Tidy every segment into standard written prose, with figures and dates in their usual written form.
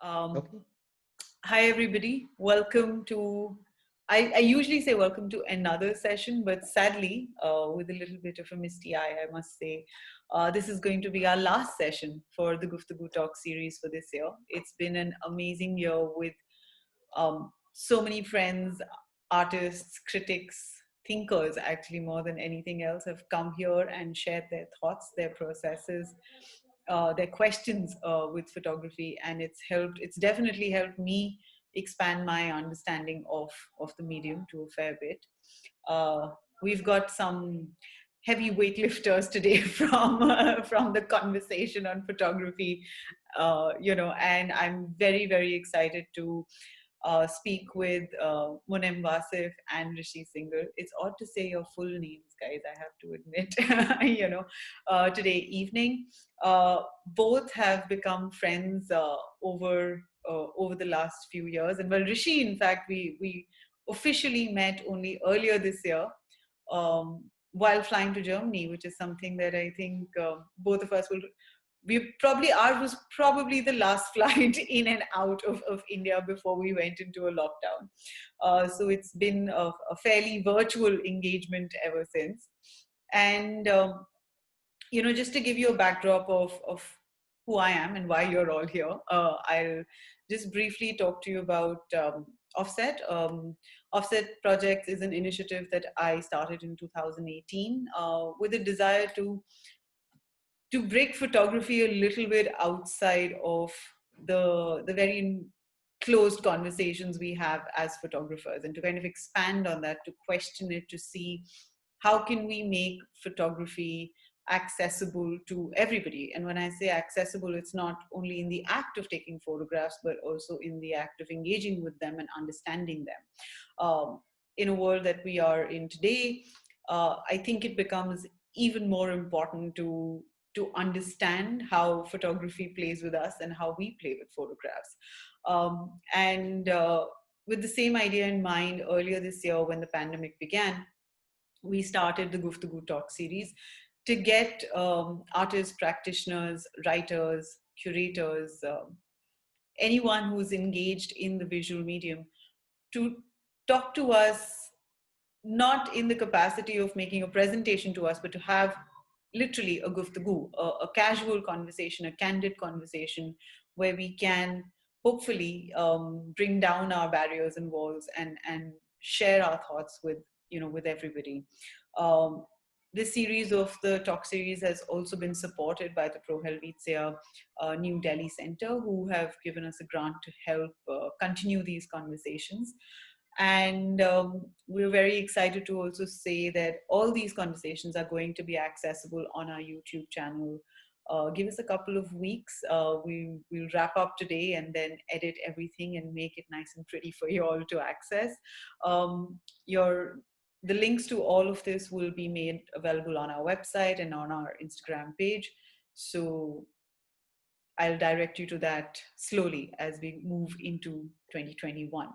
Um, Okay. Hi, everybody. Welcome to, I usually say welcome to another session, but sadly, with a little bit of a misty eye, I must say, this is going to be our last session for the Guftgu Talk series for this year. It's been an amazing year with so many friends, artists, critics, thinkers, actually, more than anything else, have come here and shared their thoughts, their processes, their questions with photography, and it's definitely helped me expand my understanding of the medium to a fair bit. uh, we've got some heavy weightlifters today from the conversation on photography, and I'm very, very excited to speak with Munem Wasif and Rishi Singhal. It's odd to say your full names, guys, I have to admit, today evening. Both have become friends over the last few years. And well, Rishi, in fact, we officially met only earlier this year, while flying to Germany, which is something that I think both of us will, we probably, ours was probably the last flight in and out of India before we went into a lockdown. So it's been a fairly virtual engagement ever since. And just to give you a backdrop of who I am and why you're all here, I'll just briefly talk to you about Offset. Offset Projects is an initiative that I started in 2018 with a desire to break photography a little bit outside of the very closed conversations we have as photographers, and to kind of expand on that, to question it, to see how can we make photography accessible to everybody. And when I say accessible, it's not only in the act of taking photographs, but also in the act of engaging with them and understanding them. In a world that we are in today, I think it becomes even more important to understand how photography plays with us and how we play with photographs. And with the same idea in mind, earlier this year when the pandemic began, we started the Guftgu Talk series to get artists, practitioners, writers, curators, anyone who's engaged in the visual medium to talk to us, not in the capacity of making a presentation to us, but to have literally a guftgu, a casual conversation, a candid conversation, where we can hopefully bring down our barriers and walls and share our thoughts with everybody. Um, this series of the talk series has also been supported by the Pro Helvetia New Delhi Center, who have given us a grant to help continue these conversations. And we're very excited to also say that all these conversations are going to be accessible on our YouTube channel. Give us a couple of weeks. We'll wrap up today and then edit everything and make it nice and pretty for you all to access. The links to all of this will be made available on our website and on our Instagram page. So I'll direct you to that slowly as we move into 2021.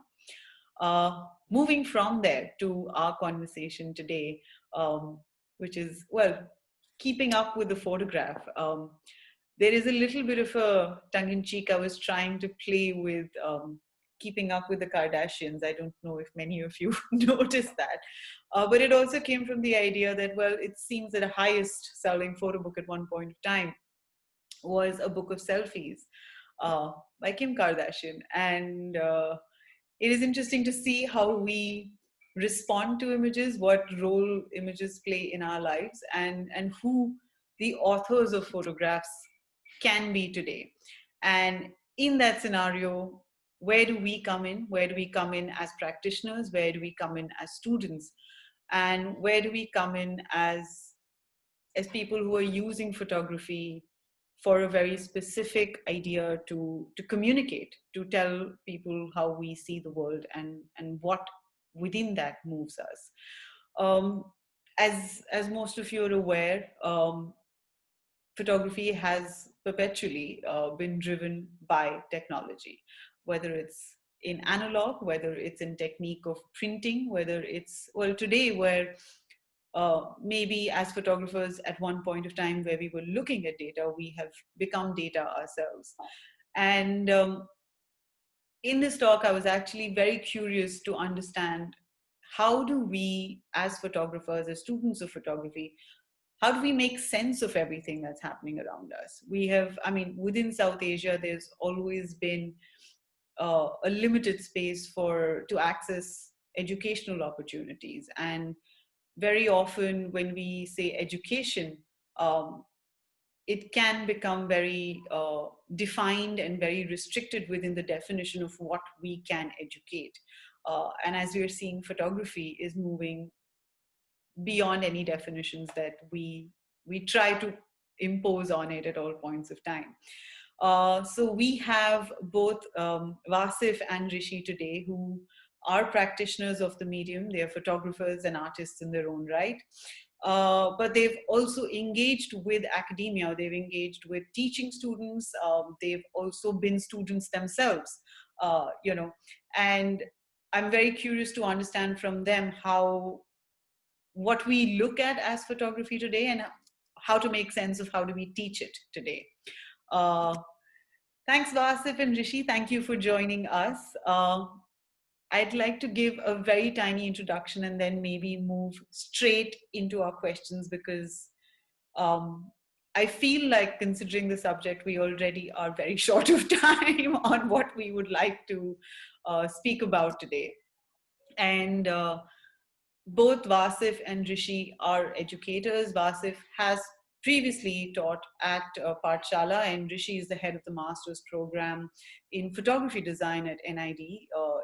Moving from there to our conversation today, which is, well, keeping up with the photograph. There is a little bit of a tongue-in-cheek. I was trying to play with keeping up with the Kardashians. I don't know if many of you noticed that. But it also came from the idea that, well, it seems that the highest selling photo book at one point of time was a book of selfies by Kim Kardashian. And it is interesting to see how we respond to images, what role images play in our lives, and who the authors of photographs can be today. And in that scenario, where do we come in? Where do we come in as practitioners? Where do we come in as students? And where do we come in as people who are using photography for a very specific idea to communicate, to tell people how we see the world and what within that moves us. Um, as most of you are aware, photography has perpetually been driven by technology, whether it's in analog, whether it's in technique of printing, whether it's, well, today where maybe as photographers at one point of time where we were looking at data, we have become data ourselves. And in this talk, I was actually very curious to understand how do we, as photographers, as students of photography, how do we make sense of everything that's happening around us? We have, I mean, within South Asia, there's always been a limited space for to access educational opportunities, and very often when we say education, um, it can become very defined and very restricted within the definition of what we can educate. And as we are seeing, photography is moving beyond any definitions that we try to impose on it at all points of time. So we have both Wasif and Rishi today, who are practitioners of the medium. They are photographers and artists in their own right. But they've also engaged with academia. They've engaged with teaching students. They've also been students themselves, and I'm very curious to understand from them how what we look at as photography today and how to make sense of how do we teach it today. Uh, Thanks, Wasif and Rishi. Thank you for joining us. I'd like to give a very tiny introduction and then maybe move straight into our questions, because um, I feel like, considering the subject, we already are very short of time on what we would like to speak about today. And both Wasif and Rishi are educators. Wasif has previously taught at Pathshala, and Rishi is the head of the master's program in photography design at NID.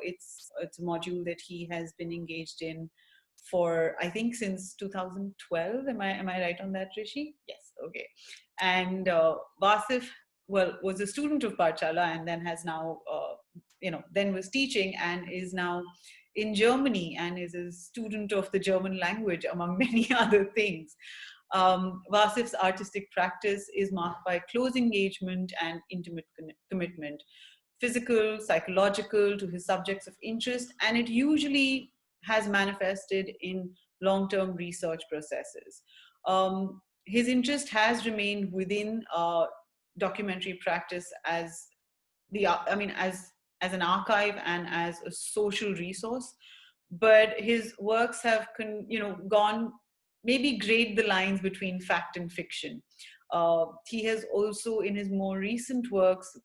It's a module that he has been engaged in for, I think, since 2012. Am I right on that, Rishi? Yes. Okay. And Wasif, well, was a student of Pathshala and then has now, then was teaching and is now in Germany and is a student of the German language, among many other things. Wasif's artistic practice is marked by close engagement and intimate commitment, physical, psychological, to his subjects of interest, and it usually has manifested in long-term research processes. His interest has remained within documentary practice as as an archive and as a social resource, but his works have gone, maybe grayed the lines between fact and fiction. He has also, in his more recent works,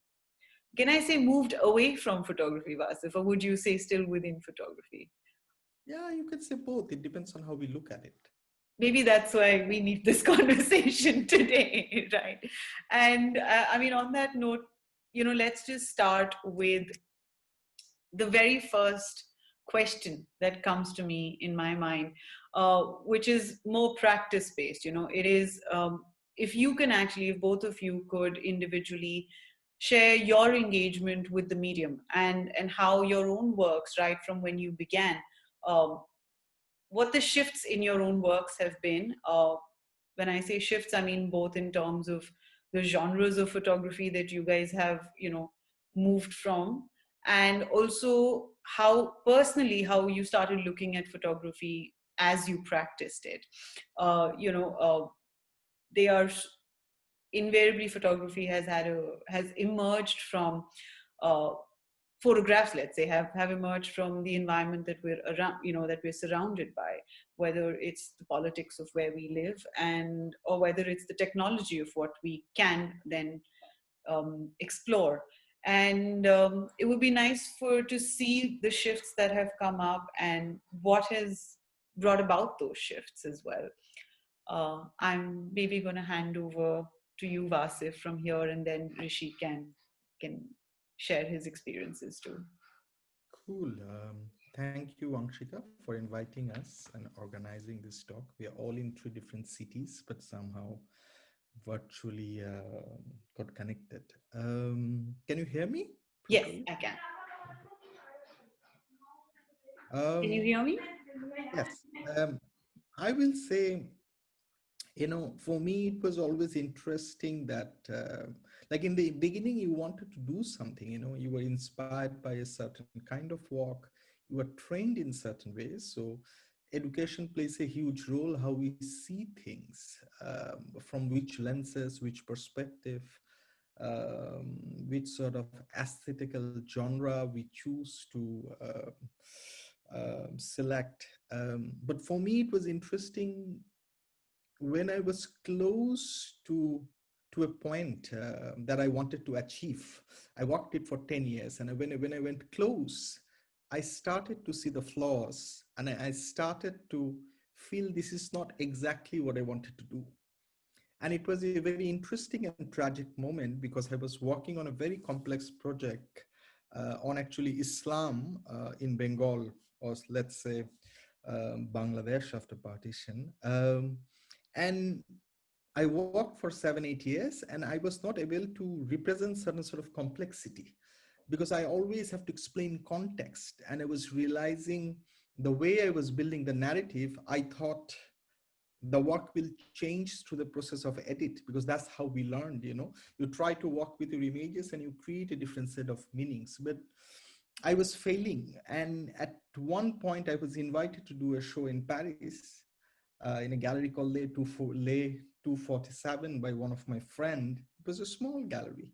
can I say, moved away from photography, Vasif, or would you say still within photography? Yeah, you could say both. It depends on how we look at it. Maybe that's why we need this conversation today, right? And on that note, let's just start with the very first question that comes to me in my mind, which is more practice based. It is, if you can actually, if both of you could individually share your engagement with the medium and how your own works, right from when you began, um, what the shifts in your own works have been. When I say shifts, I mean both in terms of the genres of photography that you guys have, moved from, and also how personally, how you started looking at photography as you practiced it. They are invariably, photography has emerged from uh, photographs, let's say, have emerged from the environment that we're around, that we're surrounded by, whether it's the politics of where we live, and or whether it's the technology of what we can then explore. And it would be nice to see the shifts that have come up and what has brought about those shifts as well. I'm maybe going to hand over to you, Vasif, from here, and then Rishi can share his experiences too. Cool. Thank you, Anshika, for inviting us and organizing this talk. We are all in three different cities, but somehow virtually got connected. Can you hear me Yes, properly? I can. Can you Um, hear me? yes. I will say, for me, it was always interesting that, like in the beginning, you wanted to do something, you were inspired by a certain kind of work, you were trained in certain ways. So, education plays a huge role how we see things, from which lenses, which perspective. which sort of aesthetical genre we choose to select. But for me, it was interesting when I was close to a point that I wanted to achieve. I worked it for 10 years, and when I went close, I started to see the flaws, and I started to feel this is not exactly what I wanted to do. And it was a very interesting and tragic moment because I was working on a very complex project on actually Islam in Bengal, or let's say Bangladesh after partition. And I worked for 7, 8 years, and I was not able to represent certain sort of complexity because I always have to explain context. And I was realizing the way I was building the narrative, I thought the work will change through the process of edit, because that's how we learned. You try to work with your images and you create a different set of meanings, but I was failing. And at one point I was invited to do a show in Paris, in a gallery called Le 247 by one of my friend. It was a small gallery,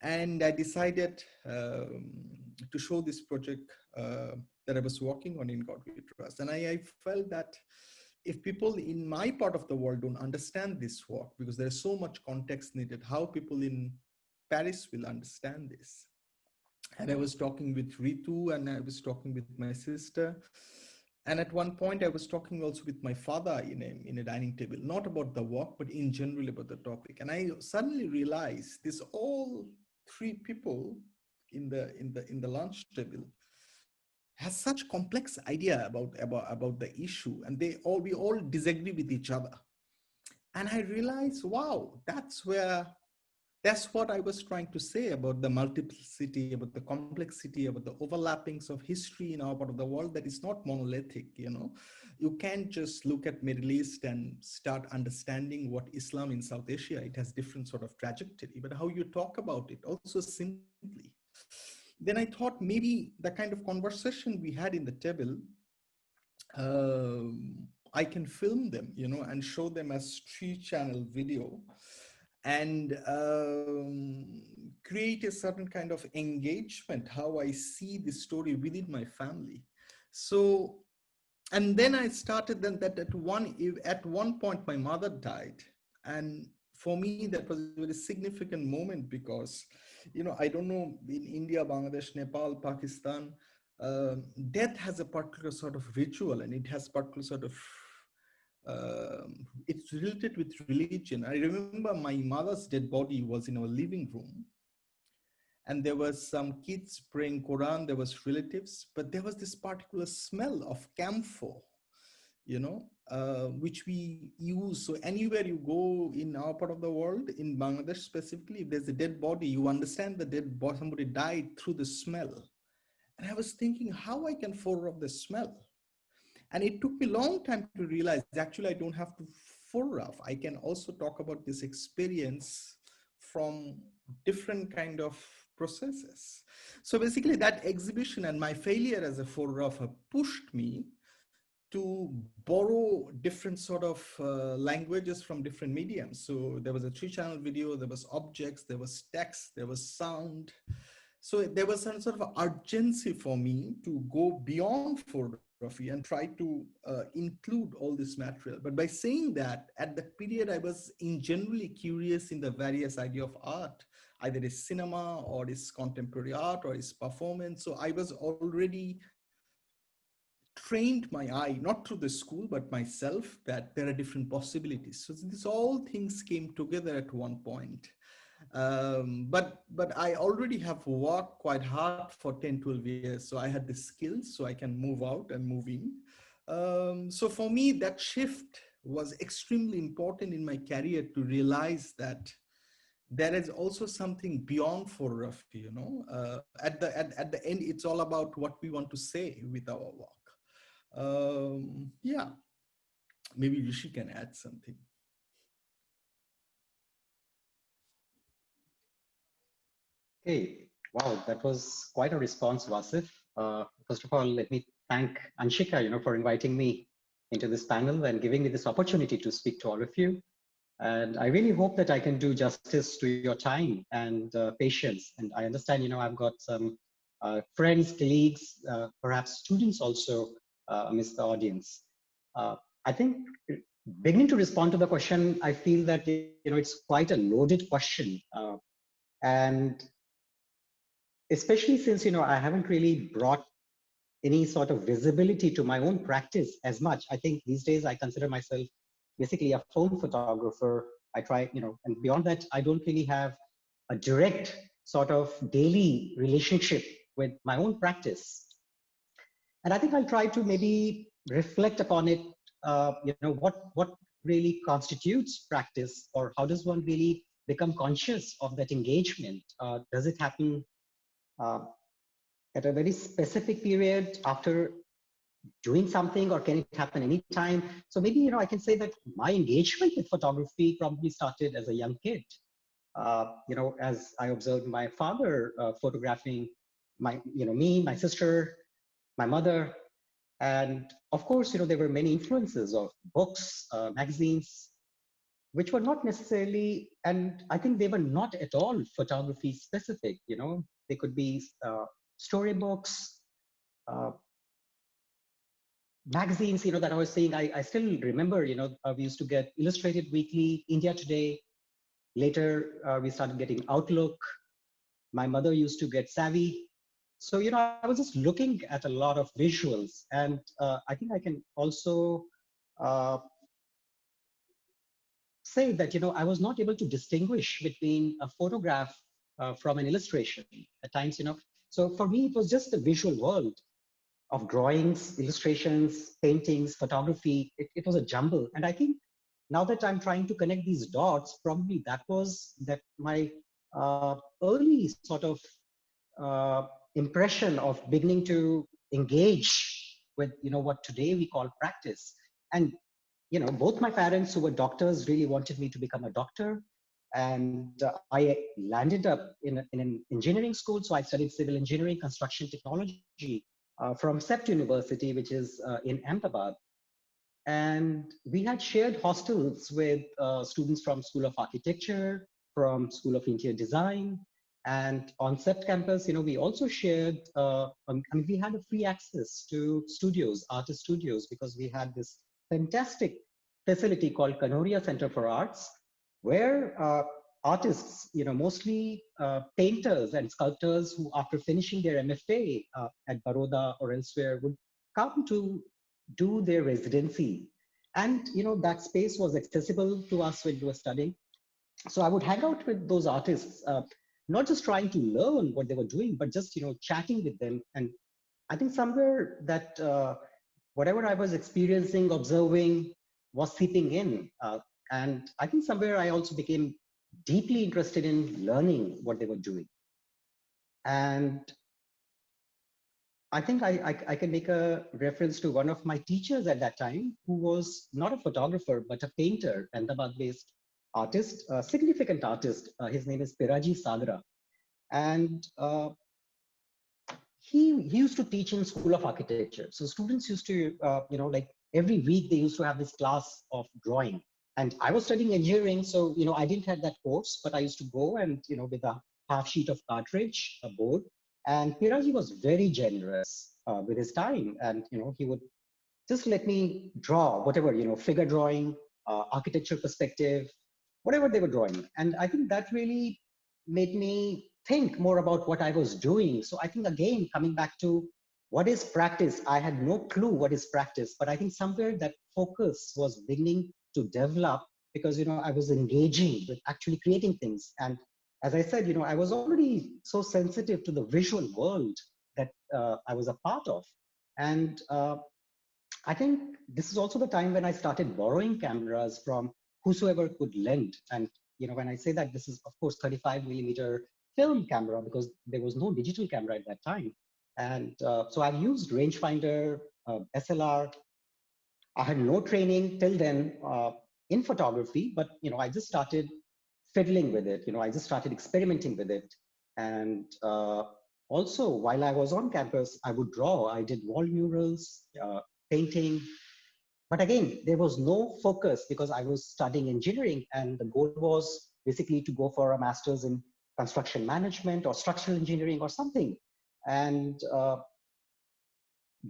and I decided to show this project that I was working on in God We Trust. And I felt that if people in my part of the world don't understand this work, because there's so much context needed, how people in Paris will understand this. And I was talking with Ritu, and I was talking with my sister. And at one point, I was talking also with my father in a dining table, not about the work, but in general about the topic. And I suddenly realized this all three people in the lunch table has such complex idea about the issue, and we all disagree with each other. And I realized, wow, that's what I was trying to say about the multiplicity, about the complexity, about the overlappings of history in our part of the world, that is not monolithic. You can't just look at Middle East and start understanding what Islam in South Asia, it has different sort of trajectory, but how you talk about it also simply. Then I thought maybe the kind of conversation we had in the table, I can film them, and show them as 3-channel video, and create a certain kind of engagement, how I see the story within my family. So, and then I started then that at one point my mother died. And for me, that was a very significant moment because, I don't know, in India, Bangladesh, Nepal, Pakistan, death has a particular sort of ritual, and it has particular sort of it's related with religion. I remember my mother's dead body was in our living room, and there was some kids praying Quran, there was relatives, but there was this particular smell of camphor, which we use. So anywhere you go in our part of the world, in Bangladesh specifically, if there's a dead body, you understand the dead body, somebody died through the smell. And I was thinking how I can photograph the smell. And it took me a long time to realize, actually, I don't have to photograph. I can also talk about this experience from different kind of processes. So basically that exhibition and my failure as a photographer pushed me to borrow different sort of languages from different mediums. So there was a 3-channel video, there was objects, there was text, there was sound. So there was some sort of urgency for me to go beyond photography and try to include all this material. But by saying that, at that period, I was in generally curious in the various idea of art, either is cinema or is contemporary art or is performance. So I was already trained my eye, not through the school, but myself, that there are different possibilities. So these all things came together at one point. But I already have worked quite hard for 10, 12 years. So I had the skills so I can move out and move in. So for me, that shift was extremely important in my career to realize that there is also something beyond photography. At the end, it's all about what we want to say with our work. Yeah, maybe Rishi can add something. Hey, wow, that was quite a response, Wasif. First of all, let me thank Anshika, for inviting me into this panel and giving me this opportunity to speak to all of you. And I really hope that I can do justice to your time and patience. And I understand, I've got some friends, colleagues, perhaps students also amidst the audience. I think beginning to respond to the question, I feel that, it's quite a loaded question. And especially since, I haven't really brought any sort of visibility to my own practice as much. I think these days I consider myself basically a phone photographer. I try, and beyond that, I don't really have a direct sort of daily relationship with my own practice. And I think I'll try to maybe reflect upon it, what really constitutes practice, or how does one really become conscious of that engagement? Does it happen uh, at a very specific period after doing something, or can it happen anytime? So maybe, I can say that my engagement with photography probably started as a young kid. As I observed my father photographing me, my sister, my mother. And of course, there were many influences of books, magazines, which were not necessarily, and I think they were not at all photography specific. They could be storybooks, uh, magazines, that I was saying. I still remember, we used to get Illustrated Weekly, India Today. Later, we started getting Outlook. My mother used to get Savvy. So, I was just looking at a lot of visuals. And I think I can also uh, say that, I was not able to distinguish between a photograph from an illustration at times, So for me, it was just a visual world of drawings, illustrations, paintings, photography. It was a jumble. And I think now that I'm trying to connect these dots, probably that was that my early sort of uh, impression of beginning to engage with, what today we call practice. And, both my parents, who were doctors, really wanted me to become a doctor. And I landed up in an engineering school. So I studied civil engineering, construction technology from CEPT University, which is in Ahmedabad. And we had shared hostels with students from School of Architecture, from School of Interior Design. And on CEPT campus, we also shared, we had a free access to studios, artist studios, because we had this fantastic facility called Kanoria Center for Arts, where artists, mostly painters and sculptors who, after finishing their MFA at Baroda or elsewhere, would come to do their residency. And, that space was accessible to us when we were studying. So I would hang out with those artists, not just trying to learn what they were doing, but just, chatting with them. And I think somewhere that whatever I was experiencing, observing, was seeping in. And I think somewhere I also became deeply interested in learning what they were doing. And I think I can make a reference to one of my teachers at that time, who was not a photographer, but a painter, Ahmedabad-based artist, a significant artist. His name is Piraji Sagra. And he used to teach in School of Architecture. So students used to, like every week they used to have this class of drawing. And I was studying engineering, so, I didn't have that course, but I used to go and, with a half sheet of cartridge, a board. And Piraji was very generous with his time. And, he would just let me draw whatever, figure drawing, architecture perspective, whatever they were drawing. And I think that really made me think more about what I was doing. So I think, again, coming back to what is practice, I had no clue what is practice, but I think somewhere that focus was beginning to develop, because, I was engaging with actually creating things. And as I said, I was already so sensitive to the visual world that I was a part of. And I think this is also the time when I started borrowing cameras from whosoever could lend. And, when I say that, this is, of course, 35 millimeter film camera, because there was no digital camera at that time. And so I've used rangefinder, SLR. I had no training till then in photography, but, I just started fiddling with it. I just started experimenting with it. And also, while I was on campus, I would draw. I did wall murals, painting. But again, there was no focus because I was studying engineering, and the goal was basically to go for a master's in construction management or structural engineering or something. And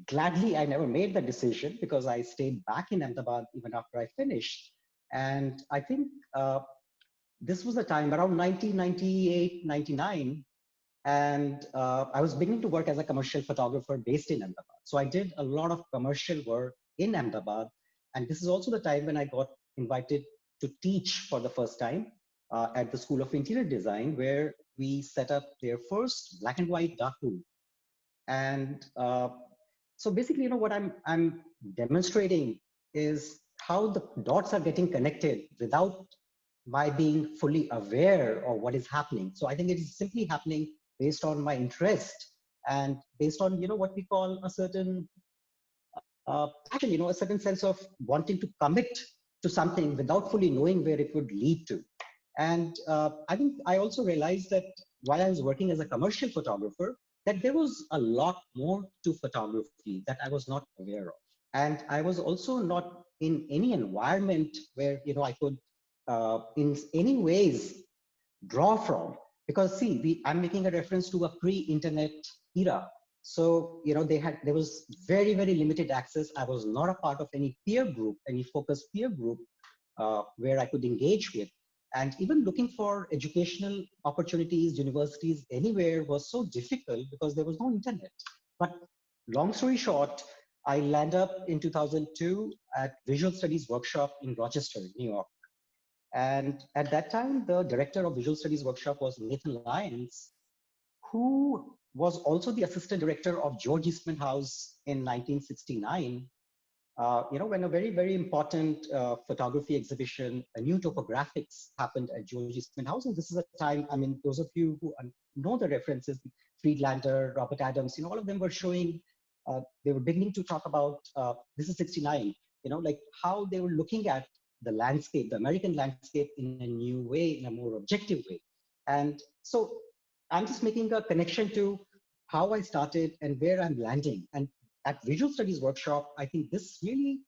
gladly, I never made the decision because I stayed back in Ahmedabad even after I finished. And I think this was the time around 1998, 99. And I was beginning to work as a commercial photographer based in Ahmedabad. So I did a lot of commercial work in Ahmedabad. And this is also the time when I got invited to teach for the first time at the School of Interior Design, where we set up their first black and white darkroom. And so basically, what I'm demonstrating is how the dots are getting connected without my being fully aware of what is happening. So I think it is simply happening based on my interest and based on what we call a certain passion, a certain sense of wanting to commit to something without fully knowing where it would lead to. And I think I also realized that while I was working as a commercial photographer, that there was a lot more to photography that I was not aware of. And I was also not in any environment where I could in any ways draw from. Because see, I'm making a reference to a pre-internet era. So there was very, very limited access. I was not a part of any peer group, any focused peer group where I could engage with. And even looking for educational opportunities, universities, anywhere was so difficult because there was no internet. But long story short, I landed up in 2002 at Visual Studies Workshop in Rochester, New York. And at that time, the director of Visual Studies Workshop was Nathan Lyons, who was also the assistant director of George Eastman House in 1969. When a very, very important photography exhibition, a new topographics happened at George Eastman House. And this is a time, I mean, those of you who know the references, Friedlander, Robert Adams, all of them were showing, they were beginning to talk about, this is 69, like how they were looking at the landscape, the American landscape in a new way, in a more objective way. And so I'm just making a connection to how I started and where I'm landing. And at Visual Studies Workshop, I think this really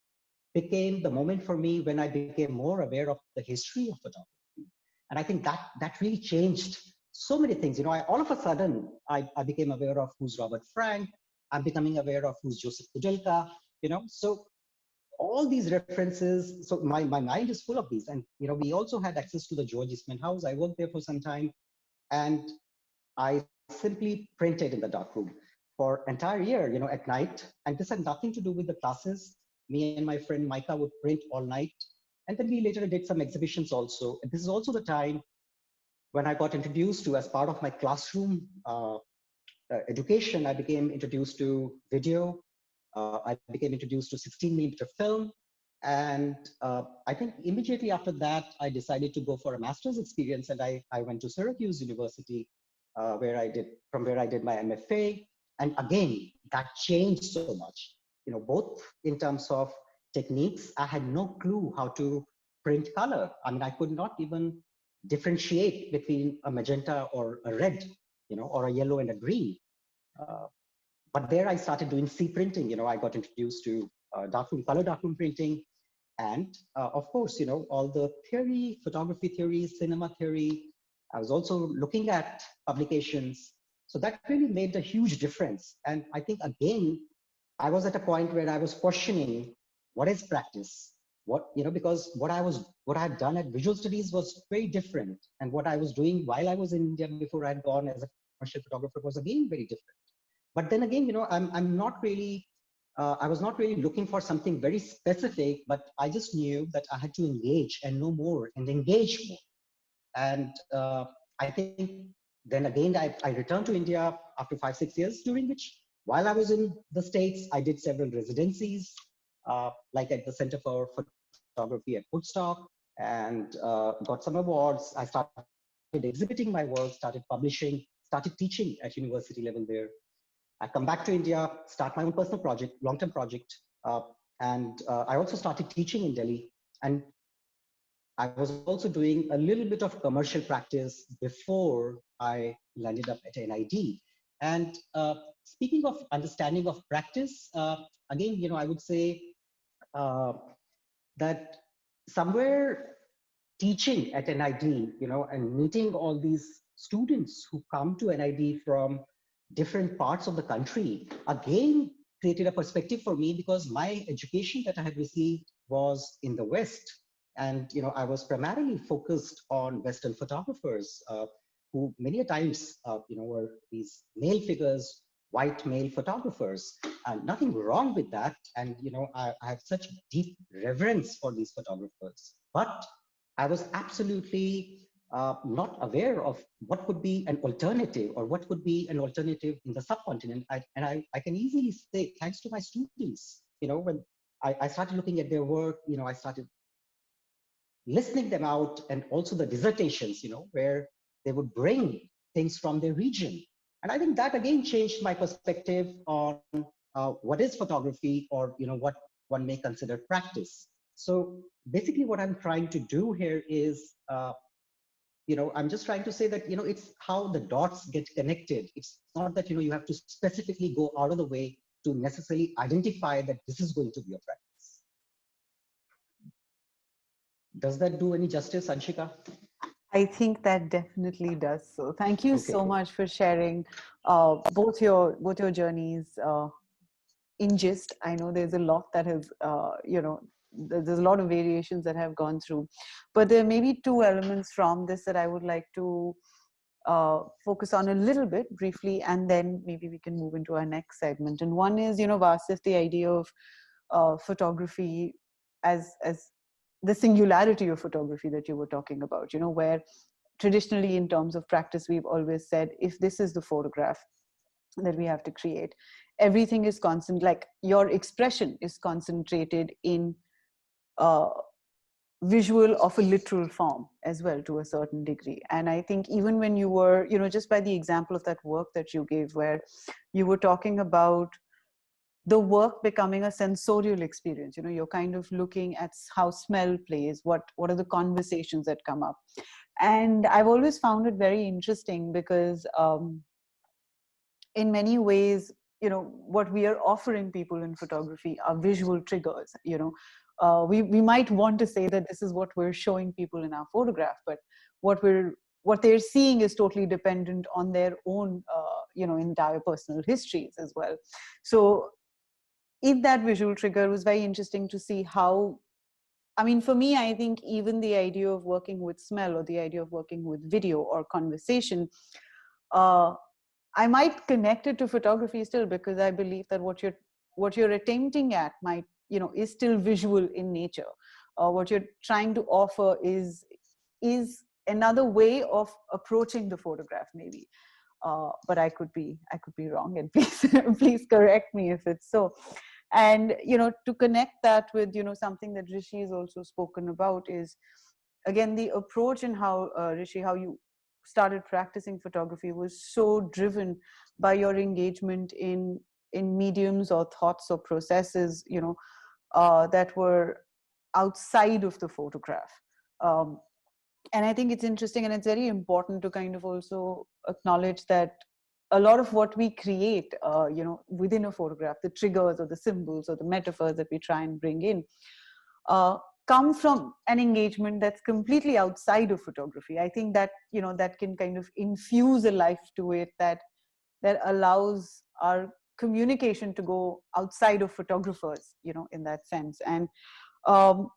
became the moment for me when I became more aware of the history of photography. And I think that really changed so many things. All of a sudden, I became aware of who's Robert Frank. I'm becoming aware of who's Joseph Kudelka, so all these references. So my mind is full of these. And, we also had access to the George Eastman House. I worked there for some time. And I simply printed in the darkroom for entire year, at night. And this had nothing to do with the classes. Me and my friend Micah would print all night. And then we later did some exhibitions also. And this is also the time when I got introduced to, as part of my classroom education, I became introduced to video. I became introduced to 16mm film. And I think immediately after that, I decided to go for a master's experience. And I went to Syracuse University, where I did my MFA. And again, that changed so much, both in terms of techniques. I had no clue how to print color. I mean, I could not even differentiate between a magenta or a red, or a yellow and a green. But there I started doing C printing. I got introduced to color darkroom printing. And of course, all the theory, photography theory, cinema theory. I was also looking at publications. So that really made a huge difference. And I think, again, I was at a point where I was questioning what is practice? Because what I had done at Visual Studies was very different. And what I was doing while I was in India before I had gone as a commercial photographer was again very different. But then again, I'm not really, I was not really looking for something very specific, but I just knew that I had to engage and know more and engage more. And I think then again, I returned to India after 5-6 years, during which, while I was in the States, I did several residencies, like at the Center for Photography at Woodstock, and got some awards. I started exhibiting my work, started publishing, started teaching at university level there. I come back to India, start my own personal project, long-term project. And I also started teaching in Delhi. And I was also doing a little bit of commercial practice before I landed up at NID. And speaking of understanding of practice, again, I would say uh, that somewhere teaching at NID, and meeting all these students who come to NID from different parts of the country, again created a perspective for me, because my education that I had received was in the West. And I was primarily focused on Western photographers, who many a times were these male figures, white male photographers, and nothing wrong with that. And I have such deep reverence for these photographers, but I was absolutely not aware of what could be an alternative, or what could be an alternative in the subcontinent. I can easily say, thanks to my students, when I started looking at their work, I started listening them out, and also the dissertations, where they would bring things from their region. And I think that again changed my perspective on what is photography, or what one may consider practice. So basically what I'm trying to do here is, I'm just trying to say that, it's how the dots get connected. It's not that, you have to specifically go out of the way to necessarily identify that this is going to be a practice. Does that do any justice, Anshika? I think that definitely does. So thank you Okay, so cool. much for sharing both your journeys in gist. I know there's a lot that has there's a lot of variations that have gone through, but there may be two elements from this that I would like to focus on a little bit briefly, and then maybe we can move into our next segment. And one is, Vasif, the idea of photography as the singularity of photography that you were talking about, where traditionally in terms of practice, we've always said, if this is the photograph that we have to create, everything is constant, like your expression is concentrated in visual of a literal form as well, to a certain degree. And I think even when you were, just by the example of that work that you gave, where you were talking about the work becoming a sensorial experience, you're kind of looking at how smell plays, what are the conversations that come up. And I've always found it very interesting, because in many ways, what we are offering people in photography are visual triggers. We might want to say that this is what we're showing people in our photograph, but what they're seeing is totally dependent on their own entire personal histories as well. So in that visual trigger, it was very interesting to see how, I mean, for me, I think even the idea of working with smell, or the idea of working with video or conversation, I might connect it to photography still, because I believe that what you're attempting at might, is still visual in nature. What you're trying to offer is another way of approaching the photograph, maybe. But I could be wrong, and please please correct me if it's so. And to connect that with something that Rishi has also spoken about is, again, the approach, and how Rishi, how you started practicing photography was so driven by your engagement in mediums or thoughts or processes that were outside of the photograph. um, and I think it's interesting, and it's very important to kind of also acknowledge that a lot of what we create within a photograph, the triggers or the symbols or the metaphors that we try and bring in, uh, come from an engagement that's completely outside of photography. I think that that can kind of infuse a life to it, that allows our communication to go outside of photographers, in that sense. Um,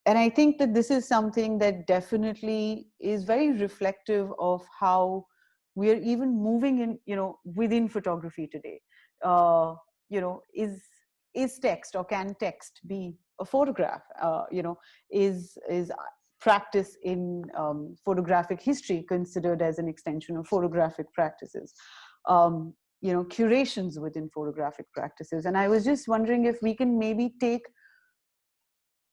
and I think that this is something that definitely is very reflective of how we are even moving in, within photography today. uh, is text, or can text be a photograph? Is practice in photographic history considered as an extension of photographic practices? um, Curations within photographic practices. And I was just wondering if we can maybe take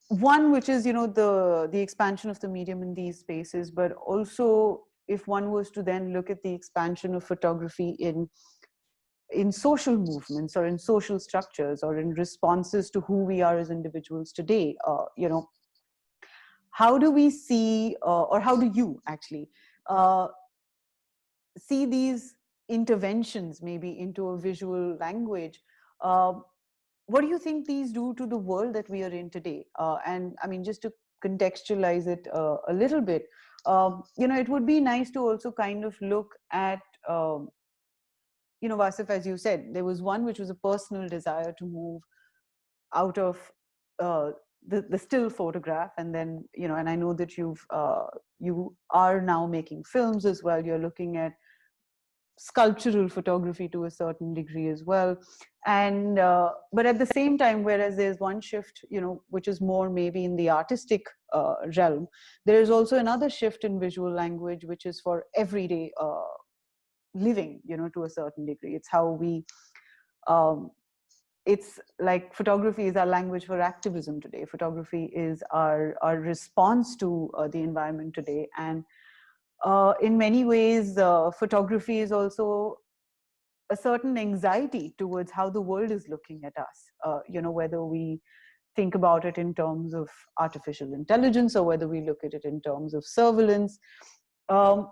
one, which is the expansion of the medium in these spaces, but also if one was to then look at the expansion of photography in social movements, or in social structures, or in responses to who we are as individuals today. How do we see, or how do you actually uh, see these interventions maybe into a visual language, uh, what do you think these do to the world that we are in today? And I mean, just to contextualize it a little bit, it would be nice to also kind of look at, Vasif, as you said, there was one which was a personal desire to move out of uh, the still photograph, and then, and I know that you are now making films as well. You're looking at sculptural photography to a certain degree as well, and but at the same time, whereas there's one shift, which is more maybe in the artistic realm, there is also another shift in visual language, which is for everyday living, to a certain degree. It's how we um, it's like photography is our language for activism today. Photography is our response to the environment today, and in many ways, photography is also a certain anxiety towards how the world is looking at us. Whether we think about it in terms of artificial intelligence or whether we look at it in terms of surveillance. Um,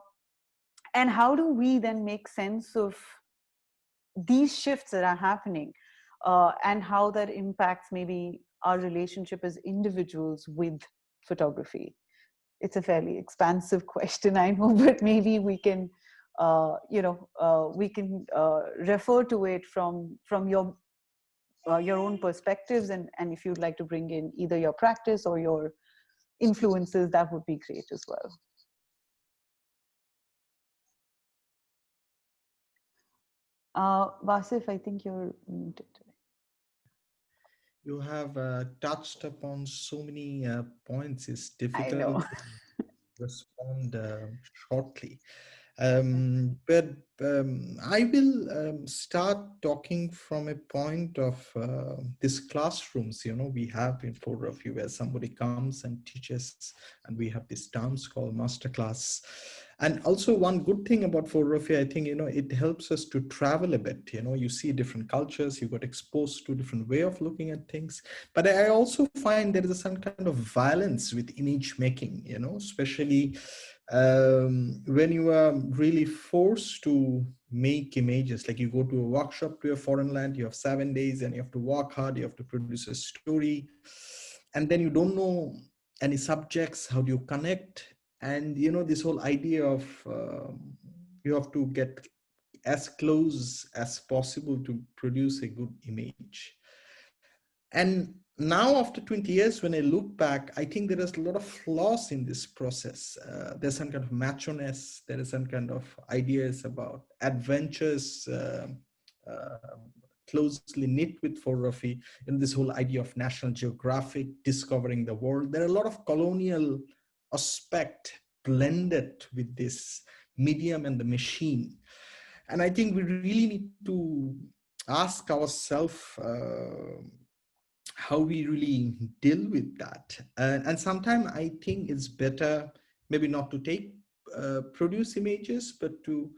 and how do we then make sense of these shifts that are happening, and how that impacts maybe our relationship as individuals with photography? It's a fairly expansive question, I know, but maybe we can, refer to it from your own perspectives, and if you'd like to bring in either your practice or your influences, that would be great as well. Wasif, I think you're muted. You have touched upon so many points. It's I difficult know. to respond shortly. But I will start talking from a point of these classrooms, we have in photography where somebody comes and teaches, and we have these terms called masterclass. And also one good thing about photography, I think, it helps us to travel a bit. You see different cultures, you got exposed to different way of looking at things. But I also find there is some kind of violence with image making, especially when you are really forced to make images. Like you go to a workshop to a foreign land, you have 7 days and you have to work hard, you have to produce a story, and then you don't know any subjects, how do you connect? And this whole idea of you have to get as close as possible to produce a good image. And now, after 20 years, when I look back, I think there is a lot of flaws in this process. There's some kind of macho-ness. There is some kind of ideas about adventures uh, closely knit with photography. And this whole idea of National Geographic, discovering the world. There are a lot of colonial aspect blended with this medium and the machine. And I think we really need to ask ourselves how we really deal with that. And sometimes I think it's better maybe not to take produce images, but to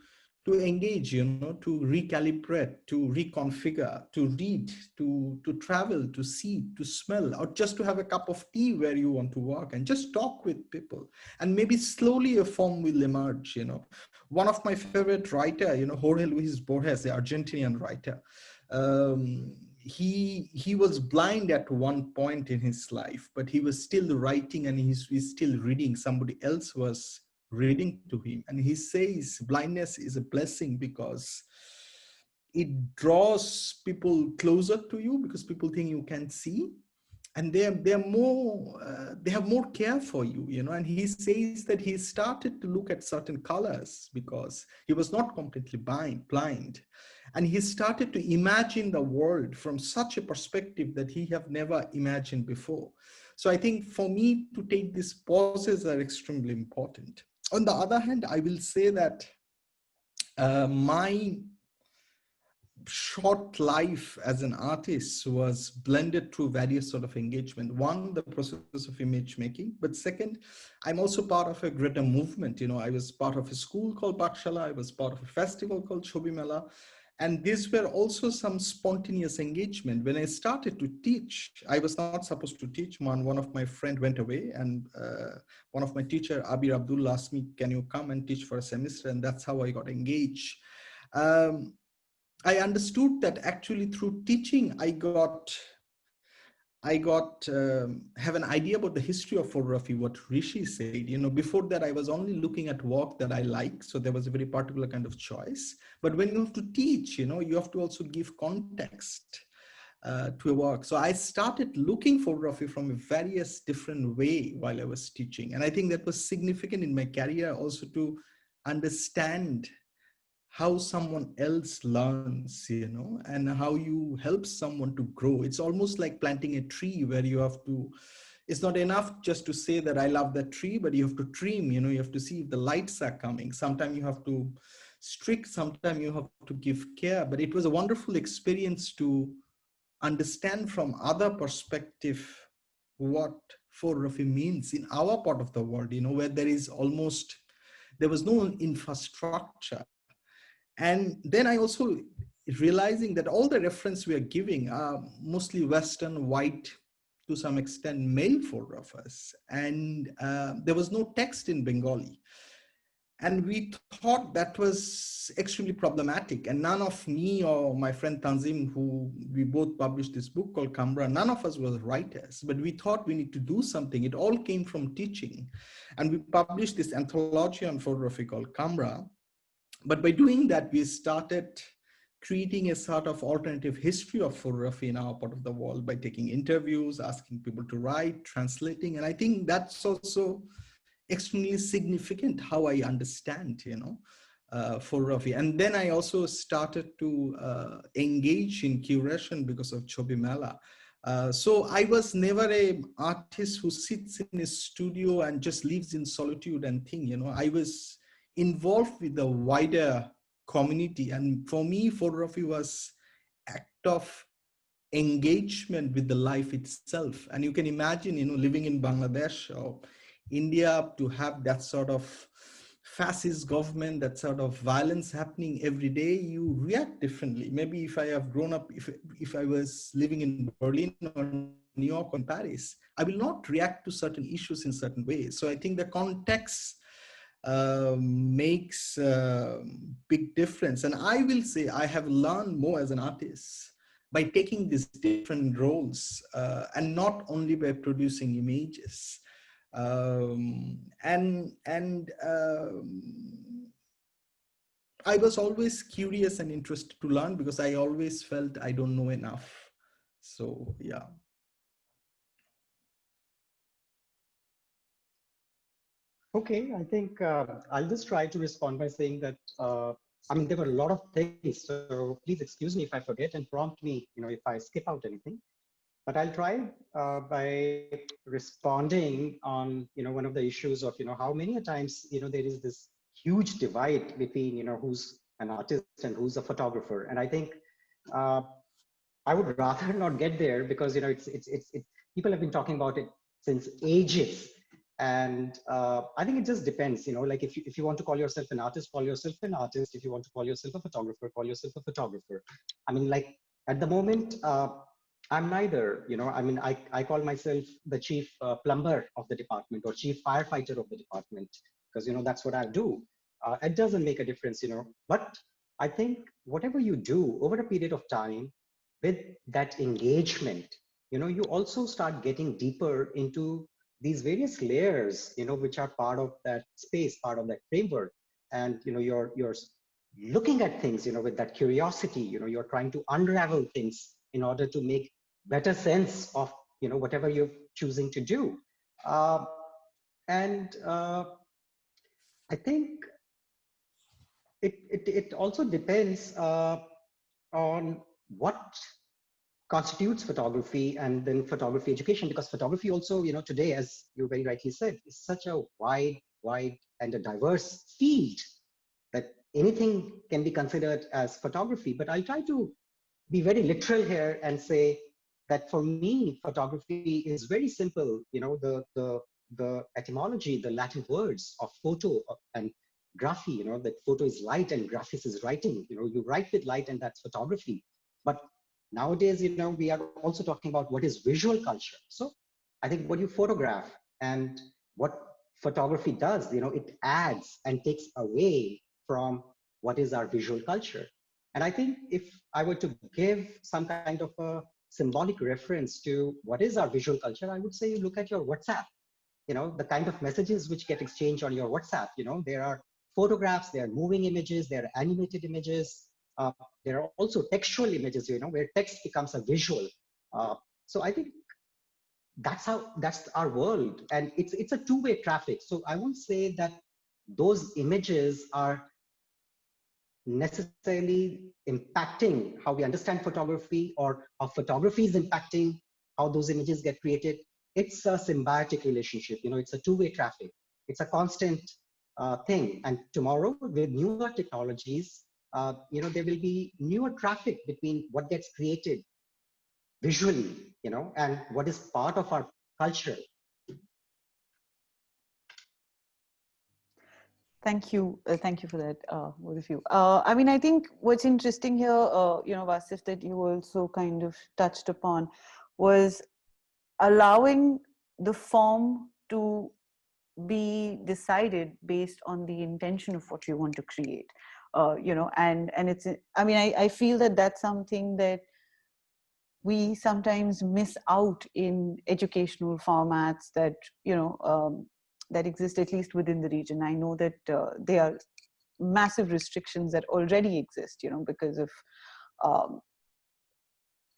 engage, to recalibrate, to reconfigure, to read, to travel, to see, to smell, or just to have a cup of tea where you want to walk and just talk with people. And maybe slowly a form will emerge. One of my favorite writer, Jorge Luis Borges, the Argentinian writer, he was blind at one point in his life, but he was still writing, and he's still reading. Somebody else was reading to him, and he says blindness is a blessing because it draws people closer to you, because people think you can see, and they're more they have more care for you, and he says that he started to look at certain colors because he was not completely blind, and he started to imagine the world from such a perspective that he have never imagined before. So I think for me to take these pauses are extremely important. On the other hand, I will say that my short life as an artist was blended through various sort of engagement. One, the process of image making, but second, I'm also part of a greater movement. I was part of a school called Bakshala. I was part of a festival called Chobi Mela. And these were also some spontaneous engagement. When I started to teach, I was not supposed to teach. One of my friend went away, and one of my teacher, Abir Abdul, asked me, can you come and teach for a semester? And that's how I got engaged. I understood that actually through teaching, have an idea about the history of photography, what Rishi said. Before that, I was only looking at work that I like. So there was a very particular kind of choice. But when you have to teach, you have to also give context to a work. So I started looking photography from a various different way while I was teaching. And I think that was significant in my career also to understand how someone else learns, and how you help someone to grow. It's almost like planting a tree where you have to, it's not enough just to say that I love that tree, but you have to trim, you have to see if the lights are coming. Sometimes you have to strict, sometimes you have to give care. But it was a wonderful experience to understand from other perspective what photography means in our part of the world, where there was no infrastructure. And then I also realizing that all the reference we are giving are mostly Western, white, to some extent male photographers. And there was no text in Bengali. And we thought that was extremely problematic. And none of me or my friend Tanzim, who we both published this book called Camera, none of us was writers, but we thought we need to do something. It all came from teaching. And we published this anthology on photography called Camera. But by doing that, we started creating a sort of alternative history of photography in our part of the world by taking interviews, asking people to write, translating. And I think that's also extremely significant how I understand, photography. And then I also started to engage in curation because of Chobi Mela. So I was never an artist who sits in a studio and just lives in solitude and think, I was involved with the wider community. And for me, photography was act of engagement with the life itself. And you can imagine, living in Bangladesh or India, to have that sort of fascist government, that sort of violence happening every day, you react differently. Maybe if I have grown up, if I was living in Berlin or New York or in Paris, I will not react to certain issues in certain ways. So I think the context makes a big difference. And I will say I have learned more as an artist by taking these different roles and not only by producing images. I was always curious and interested to learn because I always felt I don't know enough. So, yeah. Okay, I think I'll just try to respond by saying that, I mean, there were a lot of things, so please excuse me if I forget and prompt me, if I skip out anything. But I'll try by responding on, one of the issues of, how many a times, there is this huge divide between, who's an artist and who's a photographer. And I think I would rather not get there because, it's people have been talking about it since ages. And I think it just depends, like if you want to call yourself an artist, call yourself an artist. If you want to call yourself a photographer, call yourself a photographer. I mean, like at the moment, I'm neither, I mean, I call myself the chief plumber of the department or chief firefighter of the department because, that's what I do. It doesn't make a difference, but I think whatever you do over a period of time with that engagement, you also start getting deeper into these various layers, which are part of that space, part of that framework. And, you're looking at things, with that curiosity, you're trying to unravel things in order to make better sense of, whatever you're choosing to do. And I think it also depends on what constitutes photography and then photography education, because photography also, today, as you very rightly said, is such a wide and a diverse field that anything can be considered as photography. But I'll try to be very literal here and say that for me, photography is very simple. The etymology, the Latin words of photo and graphy, that photo is light and graphis is writing. You write with light and that's photography. But nowadays, we are also talking about what is visual culture. So I think what you photograph and what photography does, it adds and takes away from what is our visual culture. And I think if I were to give some kind of a symbolic reference to what is our visual culture, I would say you look at your WhatsApp, the kind of messages which get exchanged on your WhatsApp. There are photographs, there are moving images, there are animated images, there are also textual images, where text becomes a visual. So I think that's our world, and it's a two-way traffic. So I won't say that those images are necessarily impacting how we understand photography, or how photography is impacting how those images get created. It's a symbiotic relationship. It's a two-way traffic. It's a constant thing. And tomorrow, with newer technologies, there will be newer traffic between what gets created visually, and what is part of our culture. Thank you. Thank you for that, both of you. I mean, I think what's interesting here, Wasif, that you also kind of touched upon, was allowing the form to be decided based on the intention of what you want to create. And it's, I mean, I feel that that's something that we sometimes miss out in educational formats that that exist, at least within the region. I know that there are massive restrictions that already exist, because of um,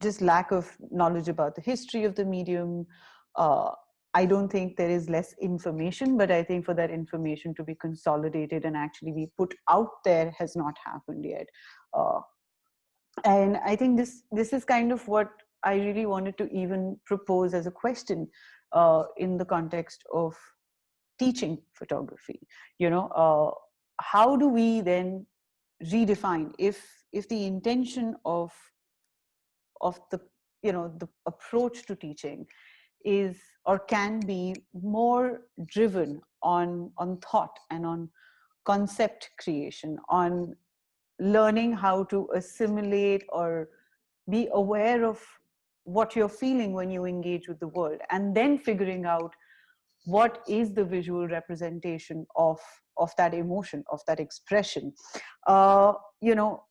just lack of knowledge about the history of the medium. uh, I don't think there is less information, but I think for that information to be consolidated and actually be put out there has not happened yet. uh, and I think this is kind of what I really wanted to even propose as a question in the context of teaching photography. How do we then redefine, if the intention of the the approach to teaching is or can be more driven on thought and on concept creation, on learning how to assimilate or be aware of what you're feeling when you engage with the world, and then figuring out what is the visual representation of that emotion, of that expression. uh, you know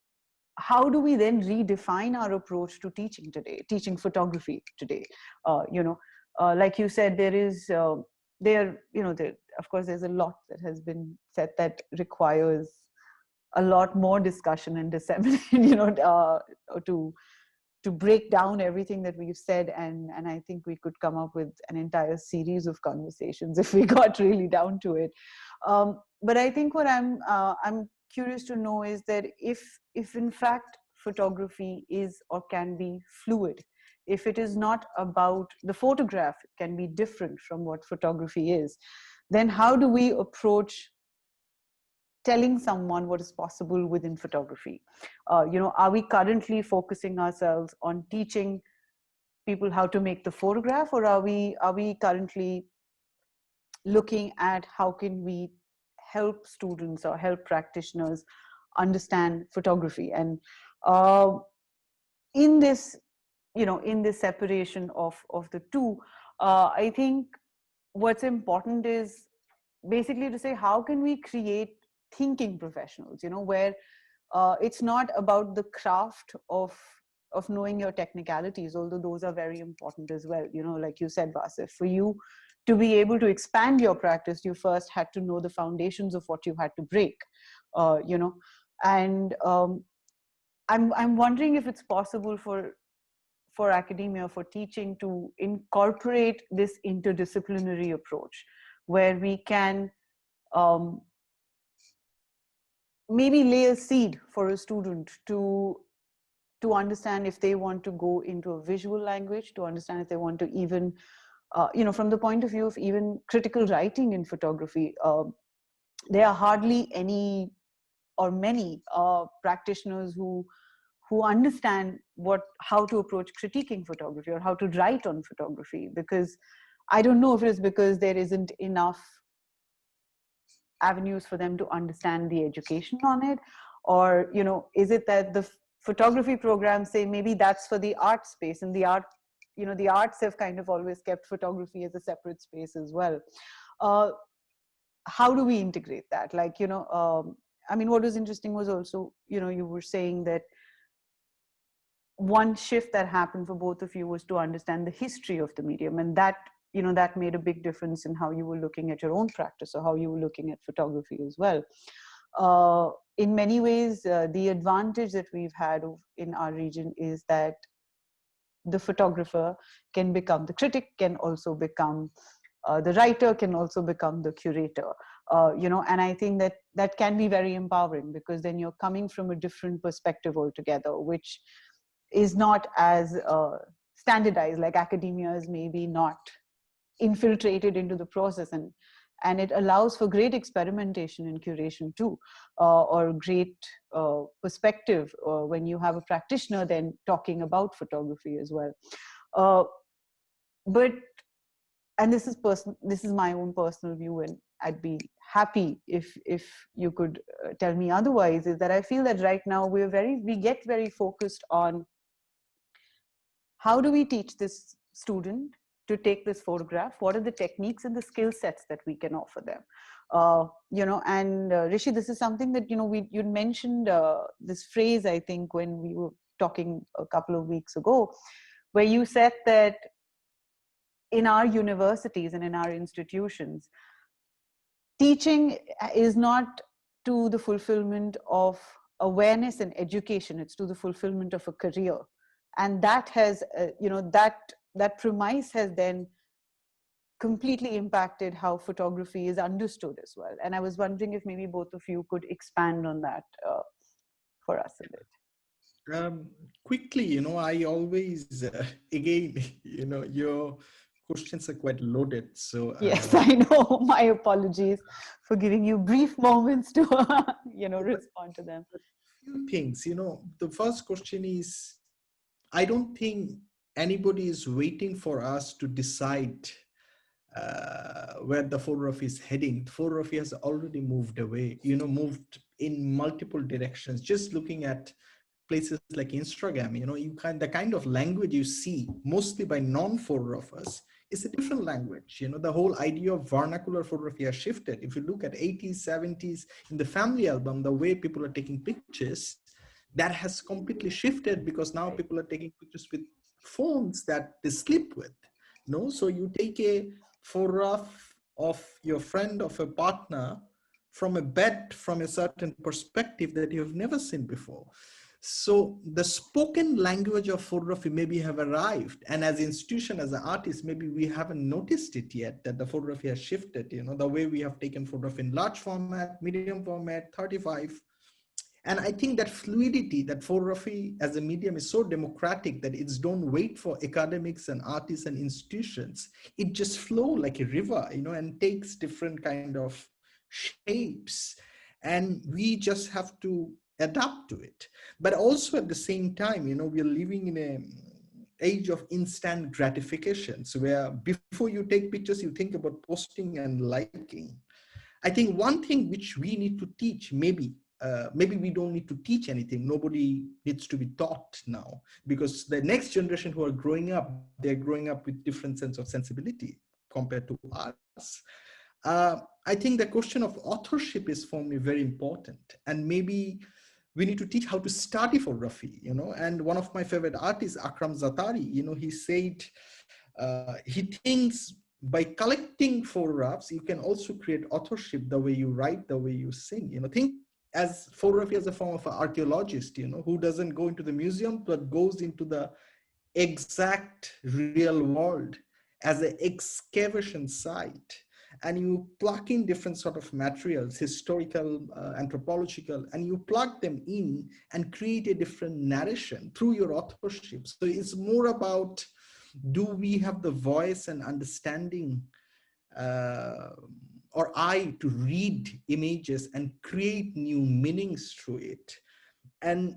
how do we then redefine our approach to teaching today, teaching photography today? Like you said, there, of course, there's a lot that has been said that requires a lot more discussion and dissemination, to break down everything that we've said. And I think we could come up with an entire series of conversations if we got really down to it. But I think what I'm curious to know is that if in fact photography is or can be fluid, if it is not about the photograph, it can be different from what photography is, then how do we approach telling someone what is possible within photography? Are we currently focusing ourselves on teaching people how to make the photograph, or are we currently looking at how can we help students or help practitioners understand photography? And uh, in this in this separation of the two, I think what's important is basically to say, how can we create thinking professionals, where it's not about the craft of knowing your technicalities, although those are very important as well. Like you said, Vasif, for you to be able to expand your practice, you first had to know the foundations of what you had to break. And I'm wondering if it's possible for academia, for teaching, to incorporate this interdisciplinary approach, where we can um, maybe lay a seed for a student to understand if they want to go into a visual language, to understand if they want to even, from the point of view of even critical writing in photography. There are hardly any or many practitioners who understand how to approach critiquing photography or how to write on photography, because I don't know if it's because there isn't enough avenues for them to understand the education on it, or is it that the photography programs say maybe that's for the art space, and the art, the arts have kind of always kept photography as a separate space as well. uh, how do we integrate that? I mean, what was interesting was also, you were saying that one shift that happened for both of you was to understand the history of the medium, and that that made a big difference in how you were looking at your own practice, or how you were looking at photography as well. In many ways, the advantage that we've had in our region is that the photographer can become the critic, can also become the writer, can also become the curator. And I think that that can be very empowering, because then you're coming from a different perspective altogether, which is not as standardized, like academia is maybe not infiltrated into the process, and it allows for great experimentation in curation too, or great perspective when you have a practitioner then talking about photography as well. But and this is my own personal view, and I'd be happy if you could tell me otherwise, is that I feel that right now we get very focused on how do we teach this student to take this photograph, what are the techniques and the skill sets that we can offer them. And Rishi, this is something that you'd mentioned this phrase, I think, when we were talking a couple of weeks ago, where you said that in our universities and in our institutions, teaching is not to the fulfillment of awareness and education, it's to the fulfillment of a career. And that has, that premise has then completely impacted how photography is understood as well. And I was wondering if maybe both of you could expand on that for us a bit. Quickly, I always, again, your questions are quite loaded. So yes, I know. My apologies for giving you brief moments to, respond to them. A few things, the first question is, I don't think anybody is waiting for us to decide where the photography is heading. Photography has already moved away, moved in multiple directions. Just looking at places like Instagram, the kind of language you see mostly by non-photographers is a different language. The whole idea of vernacular photography has shifted. If you look at 80s, 70s, in the family album, the way people are taking pictures, that has completely shifted, because now people are taking pictures with phones that they sleep with. So you take a photograph of your friend, of a partner, from a bed, from a certain perspective that you have never seen before. So the spoken language of photography maybe have arrived, and as an institution, as an artist, maybe we haven't noticed it yet, that the photography has shifted. The way we have taken photograph in large format, medium format, 35. And I think that fluidity, that photography as a medium is so democratic that it's don't wait for academics and artists and institutions. It just flow like a river, and takes different kind of shapes. And we just have to adapt to it. But also at the same time, we are living in an age of instant gratifications, where before you take pictures, you think about posting and liking. I think one thing which we need to teach, maybe we don't need to teach anything. Nobody needs to be taught now, because the next generation who are growing up, they're growing up with different sense of sensibility compared to us. I think the question of authorship is for me very important, and maybe we need to teach how to study photography. And one of my favorite artists, Akram Zatari, he said he thinks by collecting photographs, you can also create authorship, the way you write, the way you sing. Think as photography as a form of an archaeologist, who doesn't go into the museum, but goes into the exact real world as an excavation site. And you plug in different sort of materials, historical, anthropological, and you plug them in and create a different narration through your authorship. So it's more about, do we have the voice and understanding or eye to read images and create new meanings through it? And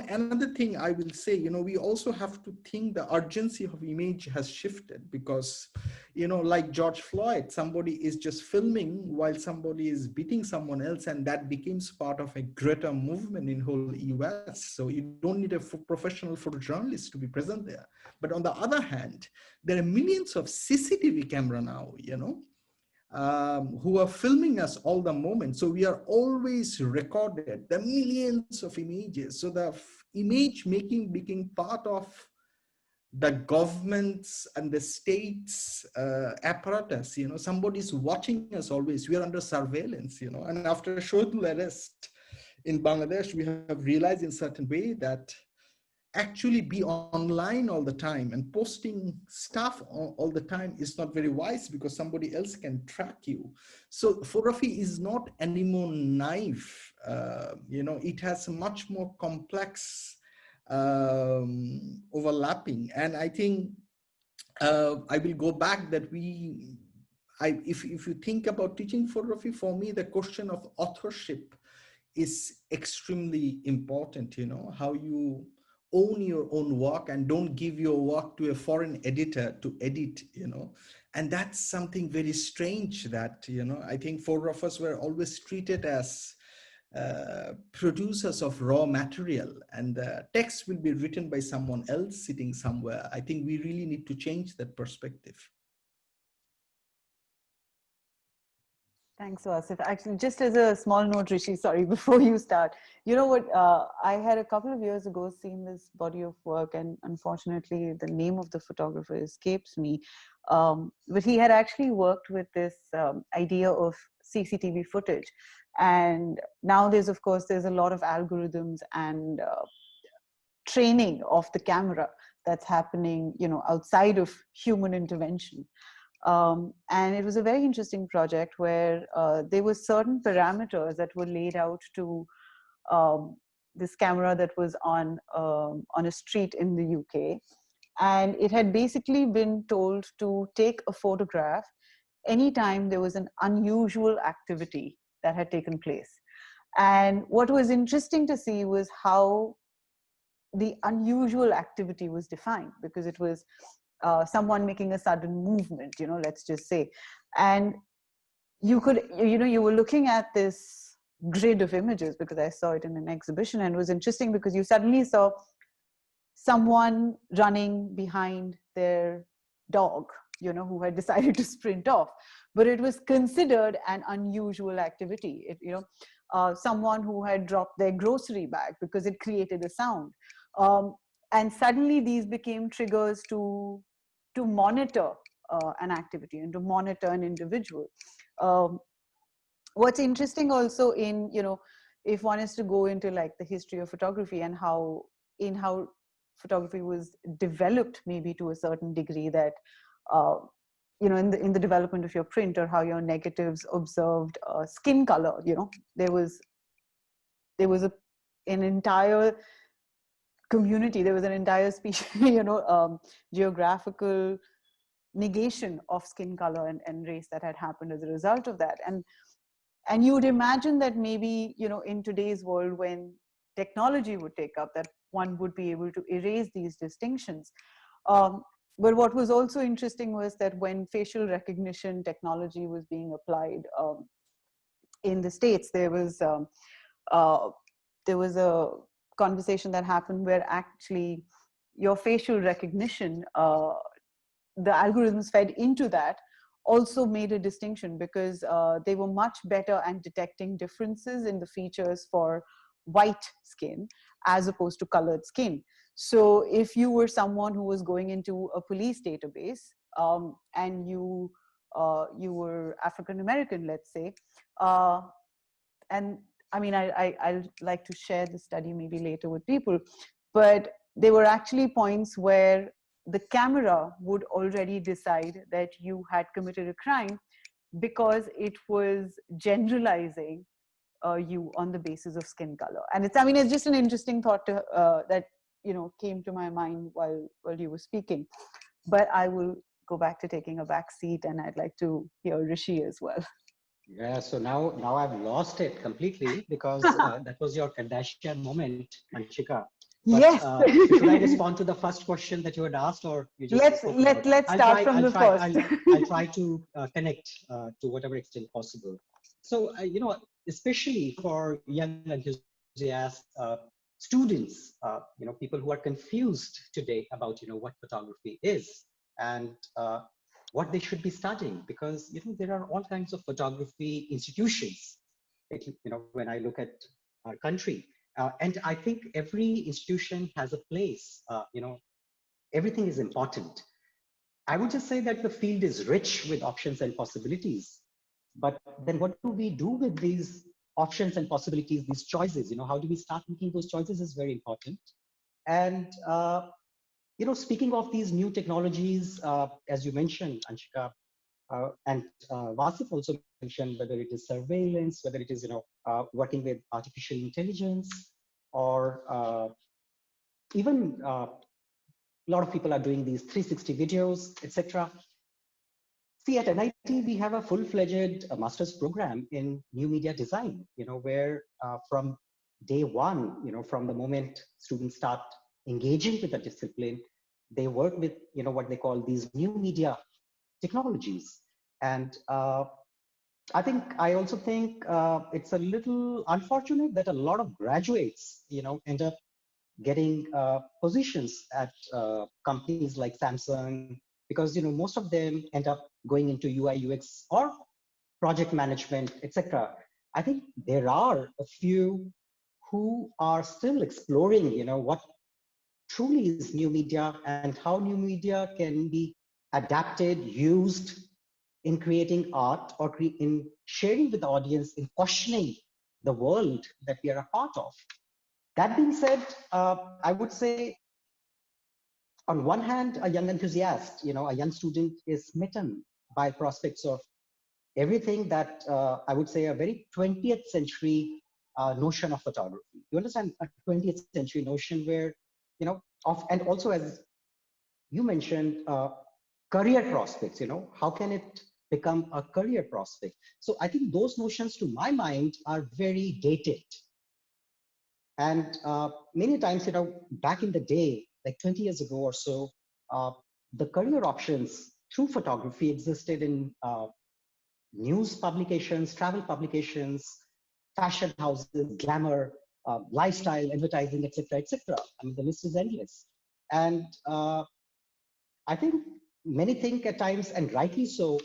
another thing I will say, we also have to think the urgency of image has shifted, because, like George Floyd, somebody is just filming while somebody is beating someone else, and that becomes part of a greater movement in whole US. So you don't need a professional photojournalist to be present there. But on the other hand, there are millions of CCTV camera now, who are filming us all the moment. So we are always recorded, the millions of images. So the image making became part of the governments and the states apparatus. Somebody's watching us always. We are under surveillance, and after a short arrest in Bangladesh, we have realized in certain way that actually be online all the time and posting stuff all the time is not very wise, because somebody else can track you. So photography is not anymore naive. It has much more complex overlapping. And I think I will go back that if you think about teaching photography, for me, the question of authorship is extremely important. How you own your own work and don't give your work to a foreign editor to edit. And that's something very strange that, I think photographers were always treated as producers of raw material, and the text will be written by someone else sitting somewhere. I think we really need to change that perspective. Thanks, Wasif. Actually, just as a small note, Rishi, sorry, before you start, you know what? I had a couple of years ago seen this body of work, and unfortunately, the name of the photographer escapes me. But he had actually worked with this idea of CCTV footage. And nowadays, of course, there's a lot of algorithms and training of the camera that's happening, outside of human intervention. And it was a very interesting project where there were certain parameters that were laid out to this camera that was on a street in the UK. And it had basically been told to take a photograph anytime there was an unusual activity that had taken place. And what was interesting to see was how the unusual activity was defined, because it was someone making a sudden movement, let's just say. And you were looking at this grid of images, because I saw it in an exhibition, and it was interesting because you suddenly saw someone running behind their dog, who had decided to sprint off. But it was considered an unusual activity. Someone who had dropped their grocery bag because it created a sound. And suddenly these became triggers to monitor an activity and to monitor an individual. What's interesting also in, if one is to go into like the history of photography and how photography was developed, maybe to a certain degree, that in the development of your print, or how your negatives observed skin color. There was an entire community, there was an entire species, geographical negation of skin color and race that had happened as a result of that. And you would imagine that maybe, in today's world, when technology would take up, that one would be able to erase these distinctions. But what was also interesting was that when facial recognition technology was being applied in the States, there was a conversation that happened where actually your facial recognition, the algorithms fed into that, also made a distinction, because they were much better at detecting differences in the features for white skin as opposed to colored skin. So if you were someone who was going into a police database, and you were African American, let's say, and I mean, I'd like to share the study maybe later with people, but there were actually points where the camera would already decide that you had committed a crime, because it was generalizing you on the basis of skin color. And it's just an interesting thought that came to my mind while you were speaking. But I will go back to taking a back seat, and I'd like to hear Rishi as well. Yeah, so now I've lost it completely, because that was your Kardashian moment, Anshika. But Yes. should I respond to the first question that you had asked, or you just let's start from the first. I'll try to connect to whatever extent possible. So especially for young enthusiasts, students, people who are confused today about what photography is, and what they should be studying, because there are all kinds of photography institutions. When I look at our country, and I think every institution has a place. Everything is important. I would just say that the field is rich with options and possibilities. But then what do we do with these options and possibilities, these choices? How do we start making those choices is very important. And, speaking of these new technologies, as you mentioned, Anshika, and Wasif also mentioned, whether it is surveillance, whether it is, working with artificial intelligence, or even a lot of people are doing these 360 videos, etc. See, at NIT, we have a full-fledged master's program in new media design, where from day one, from the moment students start engaging with the discipline, they work with, what they call these new media technologies. And I also think it's a little unfortunate that a lot of graduates, end up getting positions at companies like Samsung, because most of them end up going into UI UX or project management, etc. I think there are a few who are still exploring what truly is new media and how new media can be adapted, used in creating art, or in sharing with the audience, in questioning the world that we are a part of. That being said, I would say, on one hand, a young enthusiast, a young student is smitten by prospects of everything that I would say a very 20th century notion of photography. You understand, a 20th century notion where, and also, as you mentioned, career prospects, how can it become a career prospect? So I think those notions, to my mind, are very dated. And many times, back in the day, like 20 years ago or so, the career options through photography existed in news publications, travel publications, fashion houses, glamour, lifestyle, advertising, etc., etc. I mean, the list is endless. And I think many think at times, and rightly so,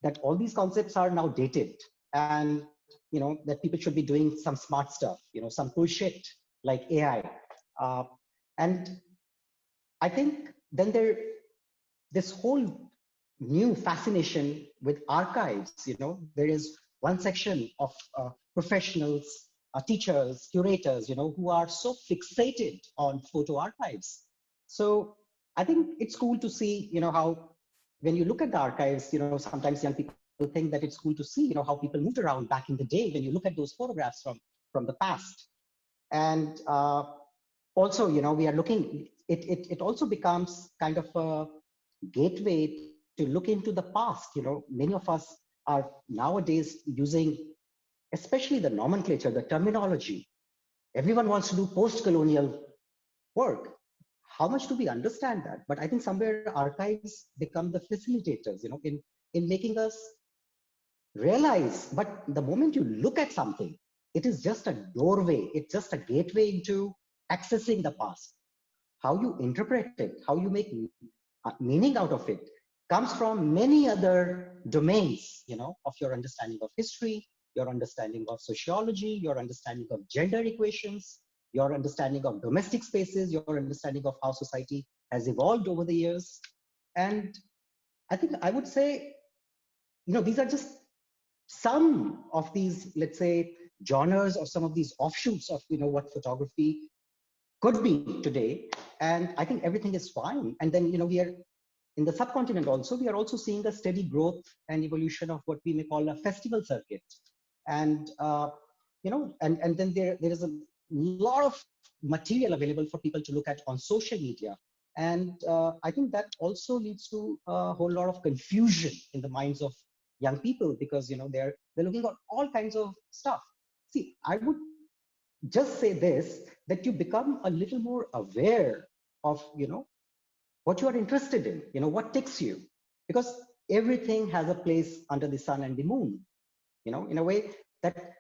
that all these concepts are now dated, and that people should be doing some smart stuff, some cool shit like AI. And I think then this whole new fascination with archives. There is one section of professionals, teachers, curators, who are so fixated on photo archives. So I think it's cool to see, how when you look at the archives, sometimes young people think that it's cool to see, how people moved around back in the day when you look at those photographs from the past. And also, we are looking, it also becomes kind of a gateway to look into the past. Many of us are nowadays using, especially the nomenclature, the terminology. Everyone wants to do post-colonial work. How much do we understand that? But I think somewhere archives become the facilitators, in making us realize. But the moment you look at something, it is just a doorway. It's just a gateway into accessing the past. How you interpret it, how you make meaning out of it, comes from many other domains, of your understanding of history, your understanding of sociology, your understanding of gender equations, your understanding of domestic spaces, your understanding of how society has evolved over the years. And I think I would say, these are just some of these, let's say, genres, or some of these offshoots of, what photography could be today. And I think everything is fine. And then, we are in the subcontinent also, we are also seeing a steady growth and evolution of what we may call a festival circuit. And, and then there is a lot of material available for people to look at on social media. And I think that also leads to a whole lot of confusion in the minds of young people, because, they're looking at all kinds of stuff. See, I would just say this, that you become a little more aware of, what you are interested in, what ticks you, because everything has a place under the sun and the moon, in a way that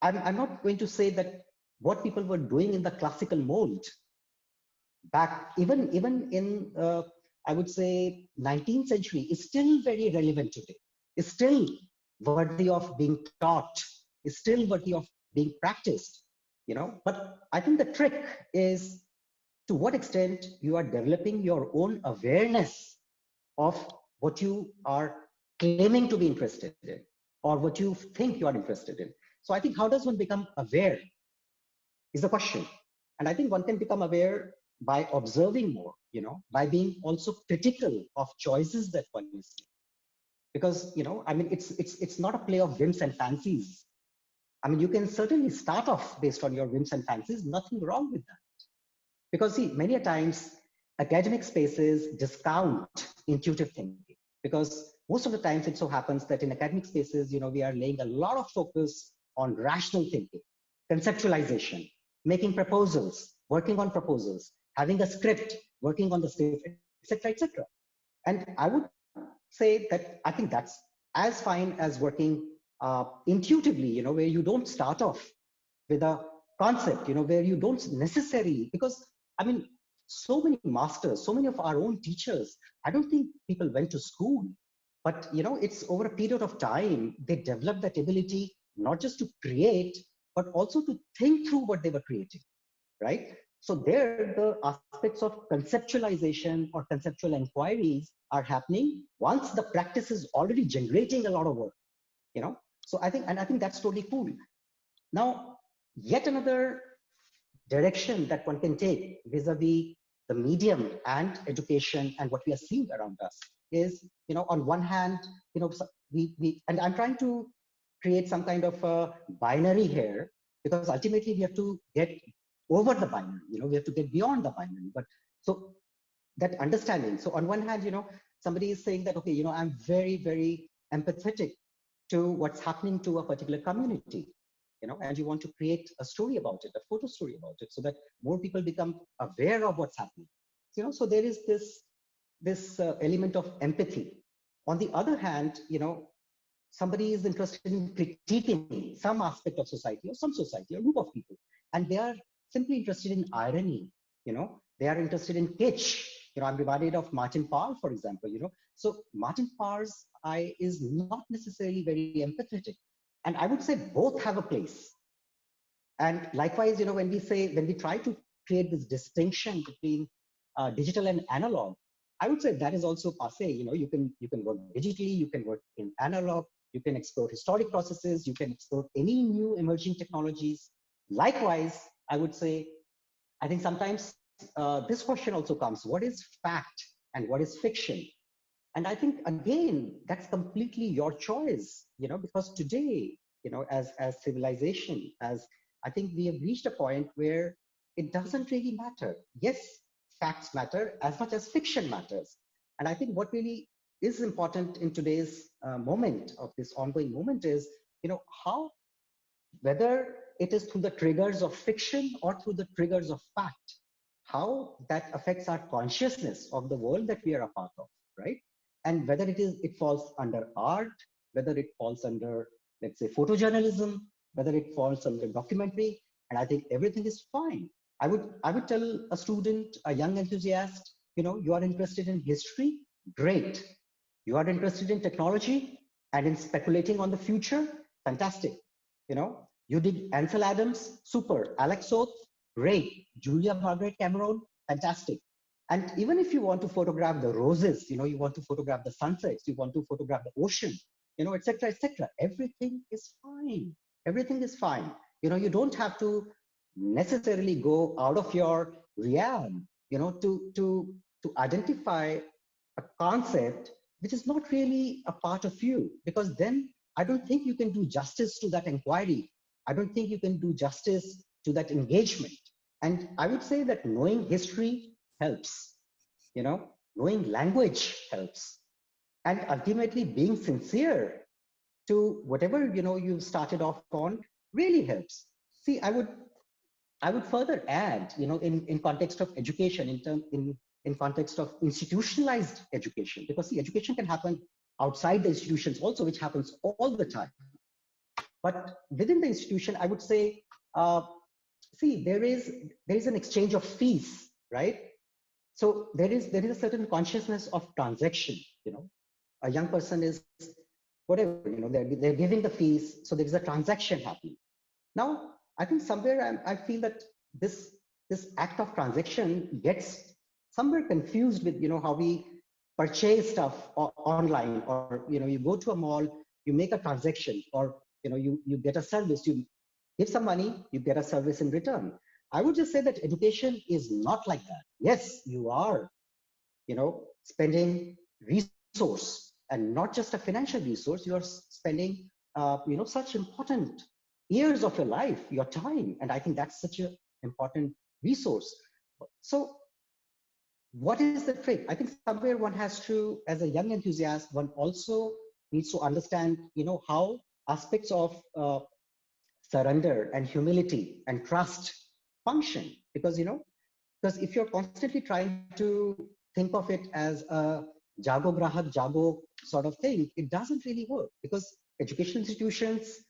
I'm not going to say that what people were doing in the classical mold back, even in I would say, 19th century is still very relevant today, is still worthy of being taught, is still worthy of being practiced, But I think the trick is to what extent you are developing your own awareness of what you are claiming to be interested in or what you think you are interested in. So I think how does one become aware is the question. And I think one can become aware by observing more, by being also critical of choices that one is making. Because, I mean, it's not a play of whims and fancies. I mean, you can certainly start off based on your whims and fancies, nothing wrong with that. Because see, many a times academic spaces discount intuitive thinking, because most of the times it so happens that in academic spaces, we are laying a lot of focus on rational thinking, conceptualization, making proposals, working on proposals, having a script, working on the script, etc., etc. And I would say that I think that's as fine as working intuitively, where you don't start off with a concept, where you don't necessarily, because I mean, so many masters, so many of our own teachers, I don't think people went to school, but it's over a period of time, they developed that ability, not just to create, but also to think through what they were creating, right? So there, the aspects of conceptualization or conceptual inquiries are happening once the practice is already generating a lot of work, So I think that's totally cool. Now, yet another direction that one can take vis-a-vis the medium and education and what we are seeing around us is, on one hand, and I'm trying to create some kind of a binary here, because ultimately we have to get over the binary, we have to get beyond the binary. But so that understanding. So on one hand, somebody is saying that, okay, I'm very, very empathetic to what's happening to a particular community, and you want to create a story about it, a photo story about it, so that more people become aware of what's happening. So there is this element of empathy. On the other hand, somebody is interested in critiquing some aspect of society or some society, a group of people, and they are simply interested in irony, they are interested in kitsch. I'm reminded of Martin Parr, for example, So Martin Parr's eye is not necessarily very empathetic. And I would say both have a place. And likewise, when we try to create this distinction between digital and analog, I would say that is also passé. You can work digitally, you can work in analog, you can explore historic processes, you can explore any new emerging technologies. Likewise, I would say, I think sometimes this question also comes: what is fact and what is fiction? And I think, again, that's completely your choice, because today, as civilization, as I think we have reached a point where it doesn't really matter. Yes, facts matter as much as fiction matters. And I think what really is important in today's moment of this ongoing moment is, how, whether it is through the triggers of fiction or through the triggers of fact, how that affects our consciousness of the world that we are a part of, right? And whether it falls under art, whether it falls under, let's say, photojournalism, whether it falls under documentary, and I think everything is fine. I would tell a student, a young enthusiast, you are interested in history, great. You are interested in technology and in speculating on the future, fantastic. You did Ansel Adams, super. Alex Soth, great. Julia Margaret Cameron, fantastic. And even if you want to photograph the roses, you want to photograph the sunsets, you want to photograph the ocean, etc., etc., everything is fine. Everything is fine. You don't have to necessarily go out of your realm, to identify a concept which is not really a part of you, because then I don't think you can do justice to that inquiry. I don't think you can do justice to that engagement. And I would say that knowing history helps, knowing language helps. And ultimately being sincere to whatever, you started off on really helps. See, I would further add, in context of education, in context of institutionalized education, because the education can happen outside the institutions also, which happens all the time. But within the institution, I would say, see, there is an exchange of fees, right? So there is a certain consciousness of transaction. A young person is whatever, they're giving the fees, so there is a transaction happening. Now, I think somewhere I feel that this act of transaction gets somewhere confused with how we purchase stuff online, or you go to a mall, you make a transaction, or you get a service, you give some money, you get a service in return. I would just say that education is not like that. Yes, you are spending resource, and not just a financial resource. You are spending such important years of your life, your time, and I think that's such an important resource. So what is the trick? I think somewhere one has to, as a young enthusiast, one also needs to understand how aspects of surrender and humility and trust function, because if you're constantly trying to think of it as a jago grahak jago sort of thing, it doesn't really work, because education institutions,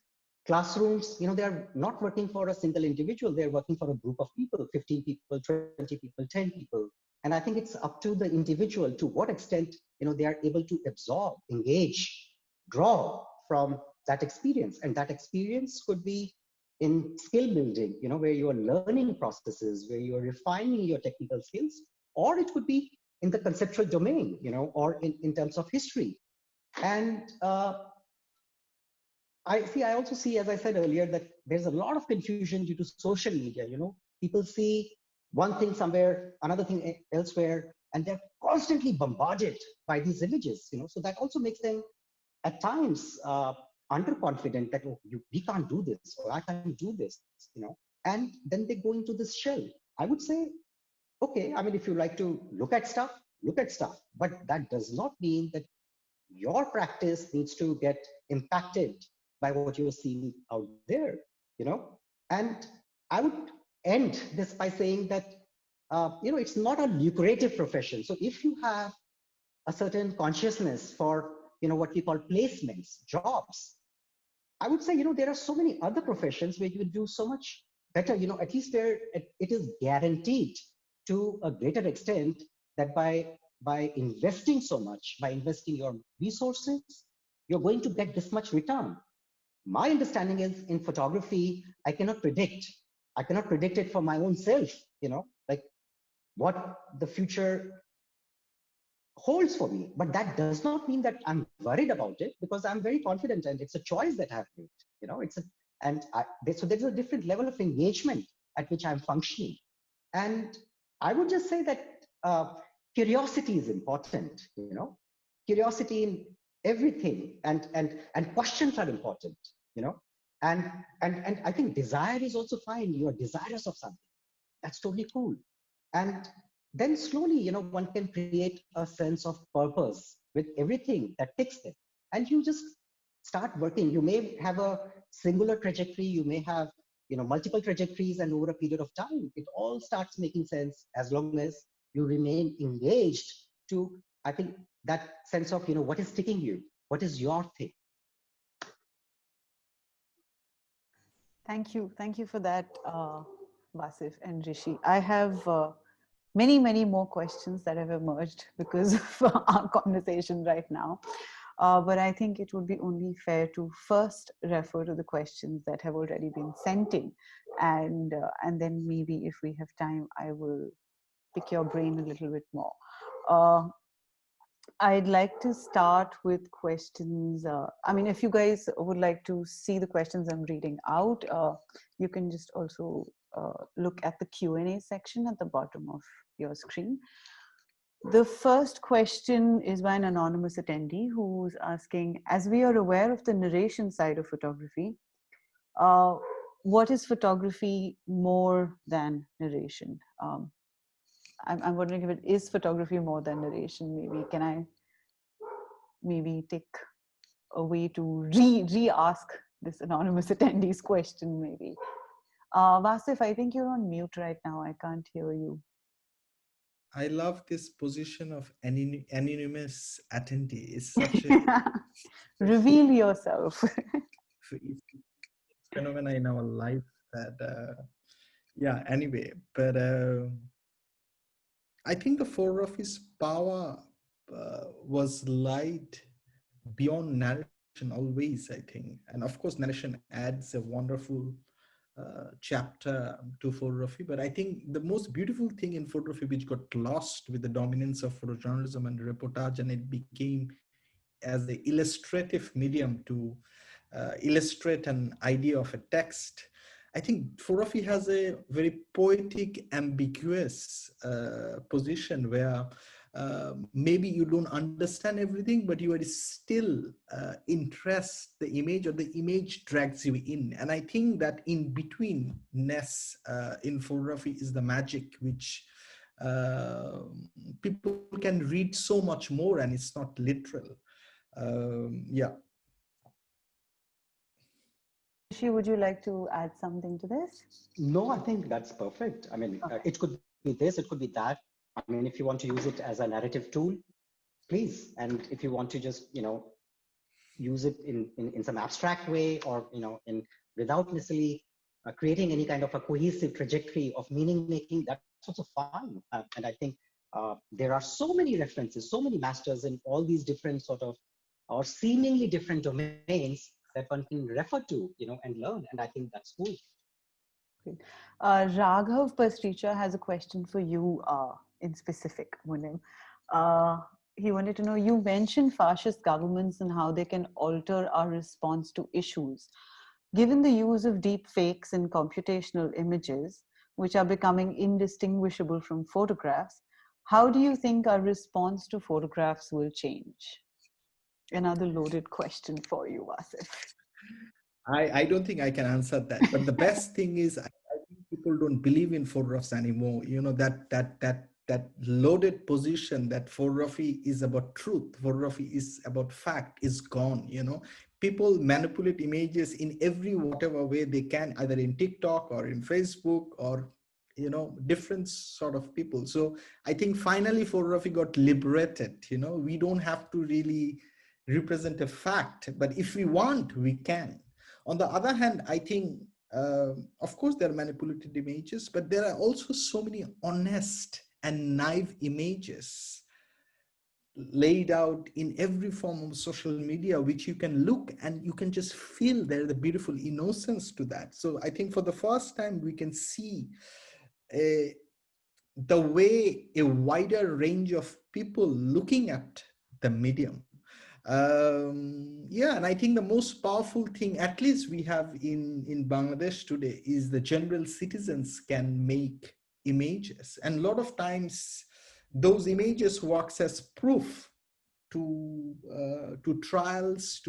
classrooms, they are not working for a single individual. They're working for a group of people, 15 people, 20 people, 10 people. And I think it's up to the individual to what extent they are able to absorb, engage, draw from that experience. And that experience could be in skill building, where you are learning processes, where you are refining your technical skills, or it could be in the conceptual domain, or in terms of history. And I also see, as I said earlier, that there's a lot of confusion due to social media. People see one thing somewhere, another thing elsewhere, and they're constantly bombarded by these images. So that also makes them at times underconfident that, oh, we can't do this, or I can't do this, and then they go into this shell. I would say, okay, I mean, if you like to look at stuff, but that does not mean that your practice needs to get impacted by what you're seeing out there, And I would end this by saying that, it's not a lucrative profession. So if you have a certain consciousness for, what we call placements, jobs, I would say, there are so many other professions where you would do so much better, at least there, it is guaranteed to a greater extent that by investing so much, by investing your resources, you're going to get this much return. My understanding is in photography, I cannot predict it for my own self, like what the future holds for me. But that does not mean that I'm worried about it, because I'm very confident, and it's a choice that I've made. So there's a different level of engagement at which I'm functioning. And I would just say that curiosity is important, curiosity in everything, and questions are important, and I think desire is also fine. You're desirous of something. That's totally cool. And then slowly, one can create a sense of purpose with everything that ticks it. And you just start working. You may have a singular trajectory, you may have, multiple trajectories, and over a period of time, it all starts making sense as long as you remain engaged to, I think, that sense of, what is sticking you, what is your thing. Thank you for that, Wasif and Rishi. I have many more questions that have emerged because of our conversation right now. But I think it would be only fair to first refer to the questions that have already been sent in, and then maybe if we have time, I will pick your brain a little bit more. I'd like to start with questions. I mean, if you guys would like to see the questions I'm reading out, you can just also look at the Q&A section at the bottom of your screen. The first question is by an anonymous attendee who's asking, as we are aware of the narration side of photography, what is photography more than narration? I'm wondering if it is photography more than narration. Maybe can I take a way to re-ask this anonymous attendee's question maybe. Wasif, I think you're on mute right now. I can't hear you. I love this position of anonymous attendee. It's such a reveal yourself. phenomena in our life that yeah, anyway, but I think the photography's power was light beyond narration always, I think. And of course, narration adds a wonderful chapter to photography. But I think the most beautiful thing in photography, which got lost with the dominance of photojournalism and reportage, and it became as an illustrative medium to illustrate an idea of a text. I think photography has a very poetic, ambiguous position where maybe you don't understand everything, but you are still interest the image, or the image drags you in. And I think that in betweenness in photography is the magic, which uh, people can read so much more, and it's not literal. Yeah. Rishi, would you like to add something to this? No, I think that's perfect. I mean, Okay. it could be this, it could be that. I mean, if you want to use it as a narrative tool, please. And if you want to just, use it in some abstract way, or, without necessarily creating any kind of a cohesive trajectory of meaning making, that's also fine. And I think there are so many references, so many masters in all these different sort of, or seemingly different domains that one can refer to, and learn. And I think that's cool. Great. Raghav Pastricha has a question for you in specific, Munem. He wanted to know, you mentioned fascist governments and how they can alter our response to issues. Given the use of deep fakes and computational images, which are becoming indistinguishable from photographs, how do you think our response to photographs will change? Another loaded question for you, Wasif. I don't think I can answer that. But the best thing is, I think people don't believe in photographs anymore. You know, that loaded position that photography is about truth, photography is about fact, is gone. You know, people manipulate images in every whatever way they can, either in TikTok or in Facebook, or different sort of people. So I think finally photography got liberated. We don't have to really represent a fact, but if we want, we can. On the other hand, I think, of course, there are manipulated images, but there are also so many honest and naive images laid out in every form of social media, which you can look and you can just feel there the beautiful innocence to that. So I think for the first time, we can see the way a wider range of people looking at the medium. Yeah, and I think the most powerful thing, at least we have in Bangladesh today, is the general citizens can make images, and a lot of times those images works as proof to trials,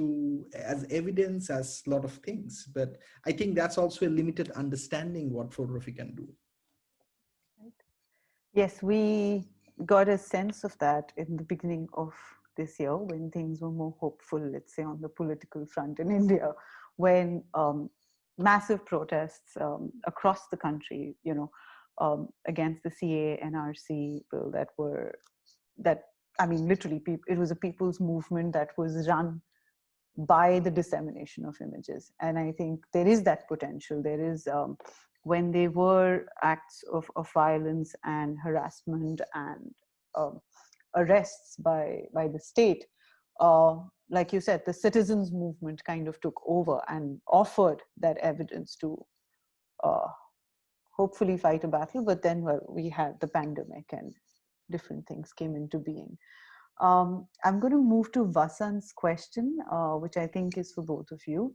as evidence, as a lot of things. But I think that's also a limited understanding what photography can do. Yes, we got a sense of that in the beginning of this year when things were more hopeful, let's say, on the political front in India, when massive protests across the country, against the CA NRC bill literally, it was a people's movement that was run by the dissemination of images. And I think there is that potential. There is, when there were acts of violence and harassment and arrests by the state, like you said, the citizens movement kind of took over and offered that evidence to hopefully fight a battle. But then, well, we had the pandemic and different things came into being. I'm going to move to Vasant's question, which I think is for both of you.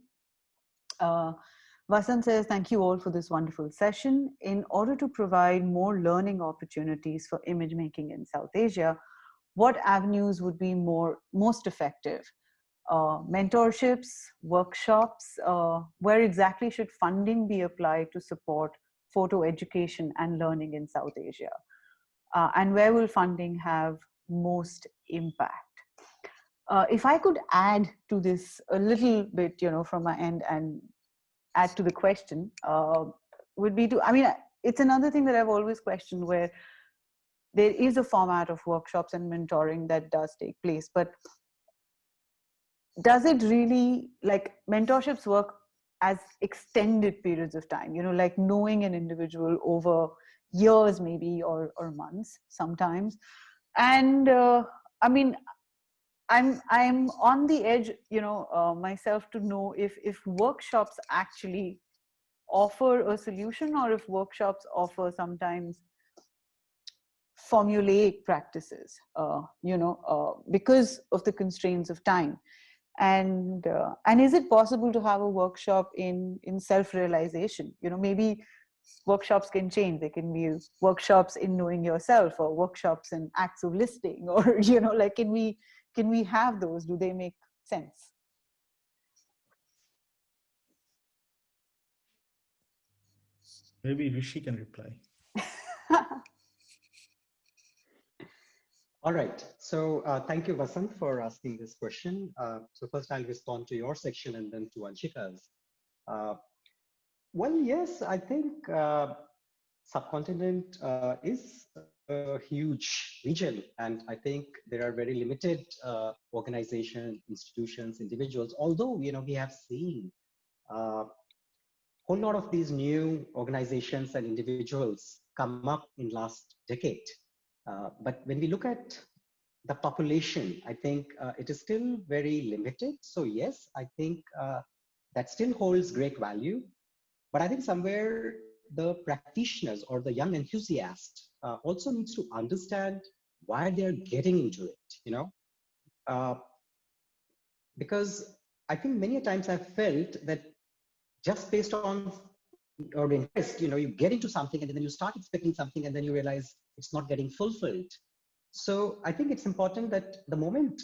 Vasant says, thank you all for this wonderful session. In order to provide more learning opportunities for image making in South Asia, what avenues would be most effective? Mentorships, workshops, where exactly should funding be applied to support photo education and learning in South Asia? And where will funding have most impact? If I could add to this a little bit, from my end and add to the question, would be it's another thing that I've always questioned, where there is a format of workshops and mentoring that does take place, but does it really, like, mentorships work as extended periods of time, like knowing an individual over years maybe, or months sometimes. And I mean, I'm on the edge, myself, to know if workshops actually offer a solution, or if workshops offer sometimes formulaic practices, because of the constraints of time. And is it possible to have a workshop in self-realization? Maybe workshops can change. They can be workshops in knowing yourself, or workshops in acts of listening, or like, can we have those? Do they make sense? Maybe Rishi can reply. All right. So thank you, Vasant, for asking this question. So first I'll respond to your section and then to Anshika's. Uh, well, yes, I think subcontinent is a huge region, and I think there are very limited organizations, institutions, individuals. Although we have seen a whole lot of these new organizations and individuals come up in last decade. But when we look at the population, I think it is still very limited. So yes, I think that still holds great value. But I think somewhere the practitioners or the young enthusiast also needs to understand why they're getting into it, uh, because I think many times I've felt that just based on or interest, you get into something and then you start expecting something and then you realize it's not getting fulfilled. So I think it's important that the moment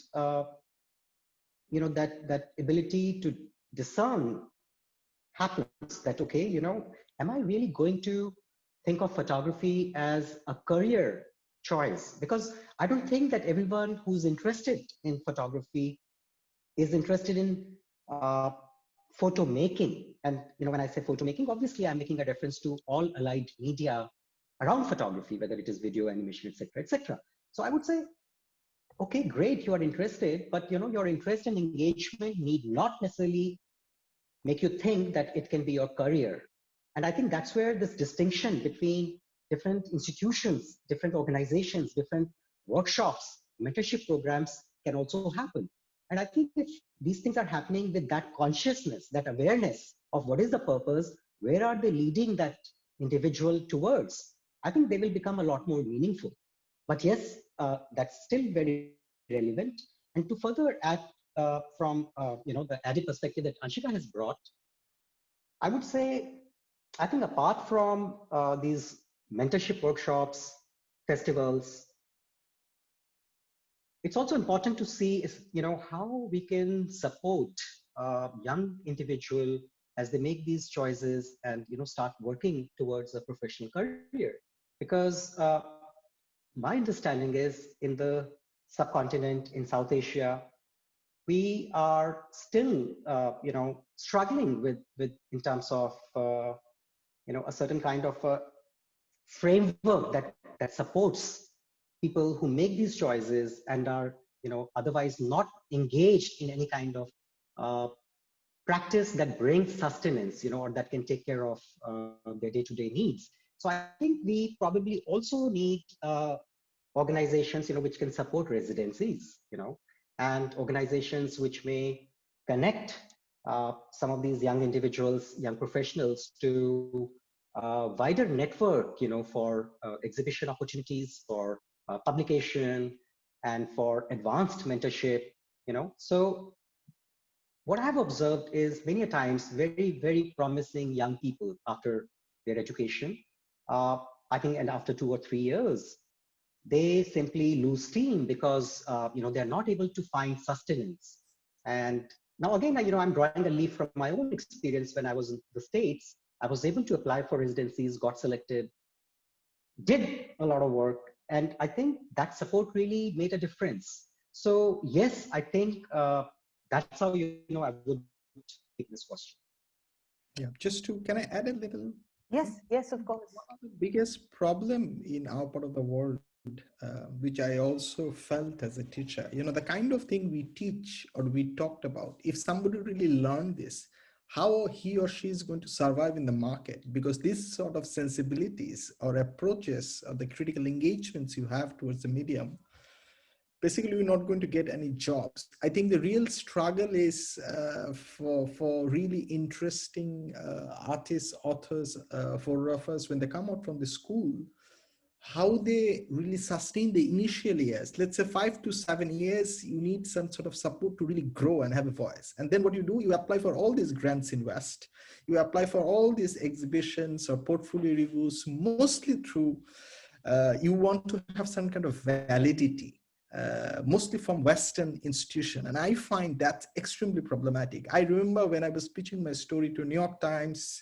that ability to discern happens, that okay, am I really going to think of photography as a career choice? Because I don't think that everyone who's interested in photography is interested in photo making. And when I say photo making, obviously I'm making a reference to all allied media around photography, whether it is video, animation, etc., etc. So I would say, okay, great, you are interested, but your interest and engagement need not necessarily make you think that it can be your career. And I think that's where this distinction between different institutions, different organizations, different workshops, mentorship programs can also happen. And I think if these things are happening with that consciousness, that awareness of what is the purpose, where are they leading that individual towards, I think they will become a lot more meaningful. But yes, that's still very relevant. And to further add from the added perspective that Anshika has brought, I would say, I think apart from these mentorship workshops, festivals, it's also important to see is how we can support young individual as they make these choices and start working towards a professional career. Because my understanding is in the subcontinent, in South Asia, we are still struggling with in terms of a certain kind of framework that supports people who make these choices and are otherwise not engaged in any kind of uh, practice that brings sustenance, or that can take care of their day-to-day needs. So I think we probably also need organizations which can support residencies, and organizations which may connect some of these young individuals, young professionals to wider network, for exhibition opportunities, for publication, and for advanced mentorship. So what I've observed is many a times very, very promising young people after their education, uh, I think, and after 2 or 3 years, they simply lose steam because they're not able to find sustenance. And now again, I'm drawing a leaf from my own experience. When I was in the States, I was able to apply for residencies, got selected, did a lot of work, and I think that support really made a difference. So yes, I think that's how I would take this question. Yeah, just to, can I add a little? Yes, yes, of course. One of the biggest problem in our part of the world, which I also felt as a teacher, the kind of thing we teach or we talked about, if somebody really learned this, how he or she is going to survive in the market, because these sort of sensibilities or approaches or the critical engagements you have towards the medium, basically you're not going to get any jobs. I think the real struggle is for really interesting artists, authors, photographers, when they come out from the school, how they really sustain the initial years. Let's say 5 to 7 years, you need some sort of support to really grow and have a voice. And then what you do, you apply for all these grants in West, you apply for all these exhibitions or portfolio reviews, mostly through, you want to have some kind of validity, mostly from Western institution. And I find that extremely problematic. I remember when I was pitching my story to New York Times,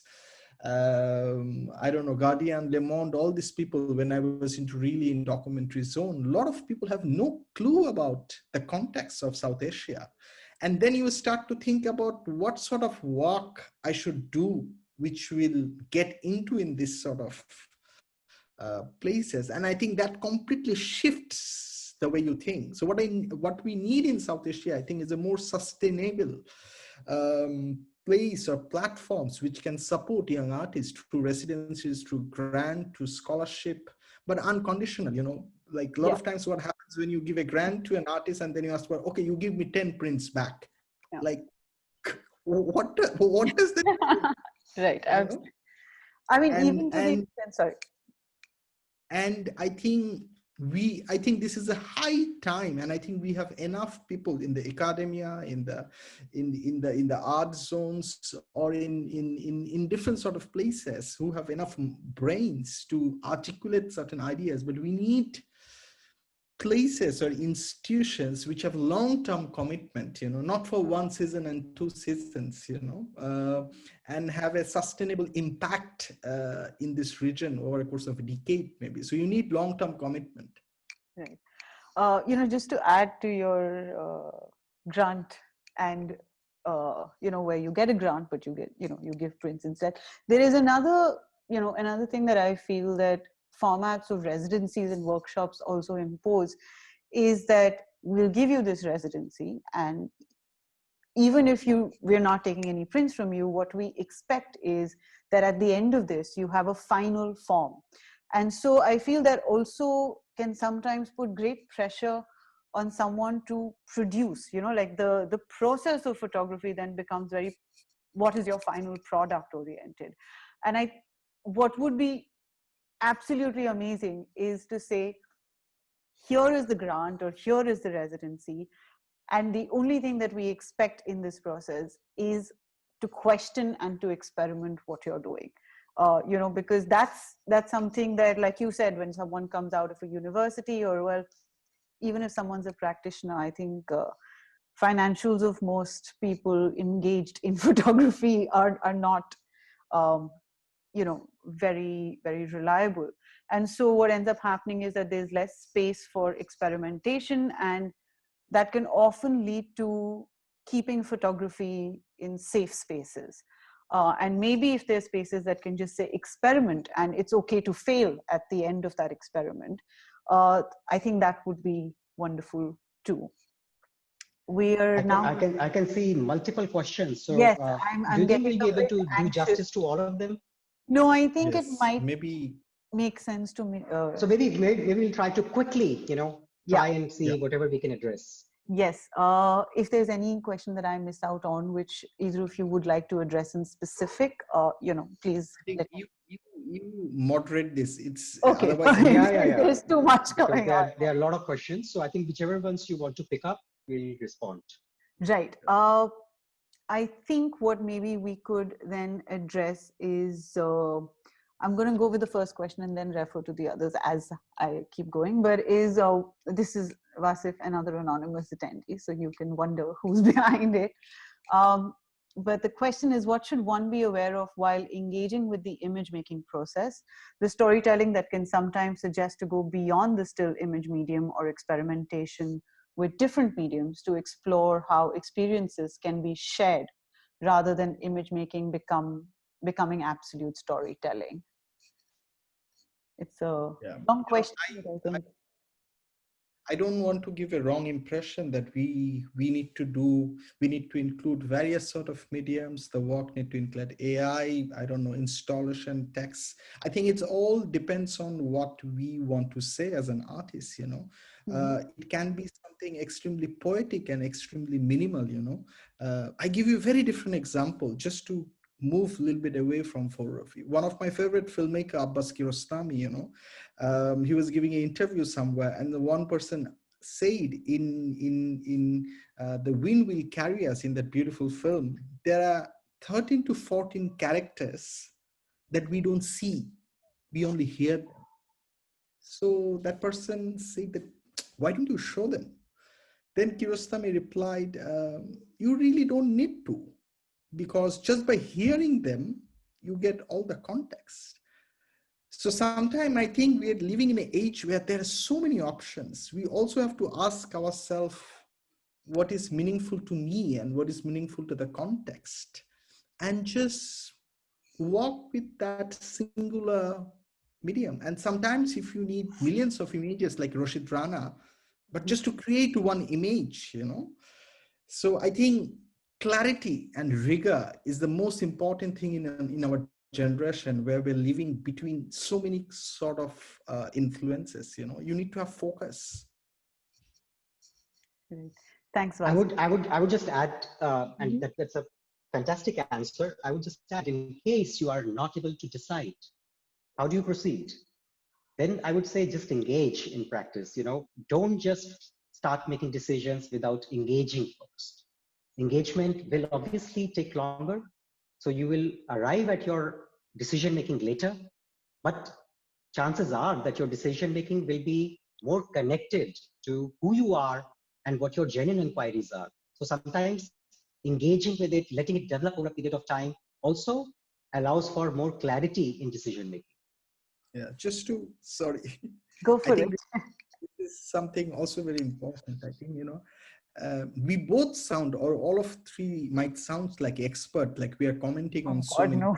I don't know, Guardian, Le Monde, all these people, when I was into really in documentary zone, a lot of people have no clue about the context of South Asia. And then you start to think about what sort of work I should do, which will get into in this sort of places. And I think that completely shifts the way you think. So what we need in South Asia, I think, is a more sustainable place or platforms which can support young artists through residencies, through grant, through scholarship, but unconditional, like a lot of times what happens when you give a grant to an artist and then you ask for, okay, you give me 10 prints back. Like, what does that mean? Right. Absolutely. I mean, even to the extent, sorry. And I think this is a high time, and I think we have enough people in the academia, in the art zones, or in different sort of places who have enough brains to articulate certain ideas. But we need places or institutions which have long-term commitment, not for 1 season and 2 seasons, and have a sustainable impact in this region over a course of a decade, maybe. So you need long-term commitment. Right. Just to add to your grant and, where you get a grant, but you get, you give prints instead. There is another thing that I feel that formats of residencies and workshops also impose is that we'll give you this residency, and even if we're not taking any prints from you, what we expect is that at the end of this, you have a final form. And so I feel that also can sometimes put great pressure on someone to produce, like the process of photography then becomes very, what is your final product oriented? And what would be absolutely amazing is to say, here is the grant or here is the residency, and the only thing that we expect in this process is to question and to experiment what you're doing. Because that's something that, like you said, when someone comes out of a university, or, well, even if someone's a practitioner, I think financials of most people engaged in photography are not, very, very reliable. And so what ends up happening is that there's less space for experimentation, and that can often lead to keeping photography in safe spaces. And maybe if there's spaces that can just say experiment, and it's okay to fail at the end of that experiment, I think that would be wonderful too. I can see multiple questions. So yes, do you think we'll be able to do justice to all of them? No, I think it might maybe make sense to me. So maybe we'll try to quickly, try and see whatever we can address. Yes. If there's any question that I missed out on, which either of you would like to address in specific, please. I think you moderate this. It's okay. Otherwise, There's too much going on. There are a lot of questions, so I think whichever ones you want to pick up, we'll respond. Right. I think what maybe we could then address is, I'm going to go with the first question and then refer to the others as I keep going. But this is Wasif, another anonymous attendee, so you can wonder who's behind it. But the question is, what should one be aware of while engaging with the image making process? The storytelling that can sometimes suggest to go beyond the still image medium, or experimentation with different mediums to explore how experiences can be shared rather than image making becoming absolute storytelling. It's a long question. I don't want to give a wrong impression that we need to include various sort of mediums. The work need to include I don't know, installation, text. I think it's all depends on what we want to say as an artist, you know. It can be something extremely poetic and extremely minimal, you know. I give you a very different example just to move a little bit away from photography. One of my favorite filmmaker, Abbas Kiarostami, you know, he was giving an interview somewhere, and the one person said in The Wind Will Carry Us, in that beautiful film, there are 13 to 14 characters that we don't see, we only hear them. So that person said that, why don't you show them? Then Kiarostami replied, you really don't need to, because just by hearing them, you get all the context. So sometimes I think we are living in an age where there are so many options. We also have to ask ourselves, what is meaningful to me and what is meaningful to the context, and just walk with that singular medium. And sometimes if you need millions of images like Roshid Rana, but just to create one image, you know. So I think clarity and rigor is the most important thing in our generation, where we're living between so many sort of influences. You know, you need to have focus. Great. Thanks, I Wasif. would just add, and that's a fantastic answer. I would just add, in case you are not able to decide, how do you proceed? Then I would say just engage in practice. You know, don't just start making decisions without engaging first. Engagement will obviously take longer, so you will arrive at your decision making later, but chances are that your decision making will be more connected to who you are and what your genuine inquiries are. So sometimes engaging with it, letting it develop over a period of time also allows for more clarity in decision making. Yeah, just to, sorry, Go I for think it. this is something also very important. I think, you know, we both sound, or all of three might sound like expert, like we are commenting on Oh so God, many. no.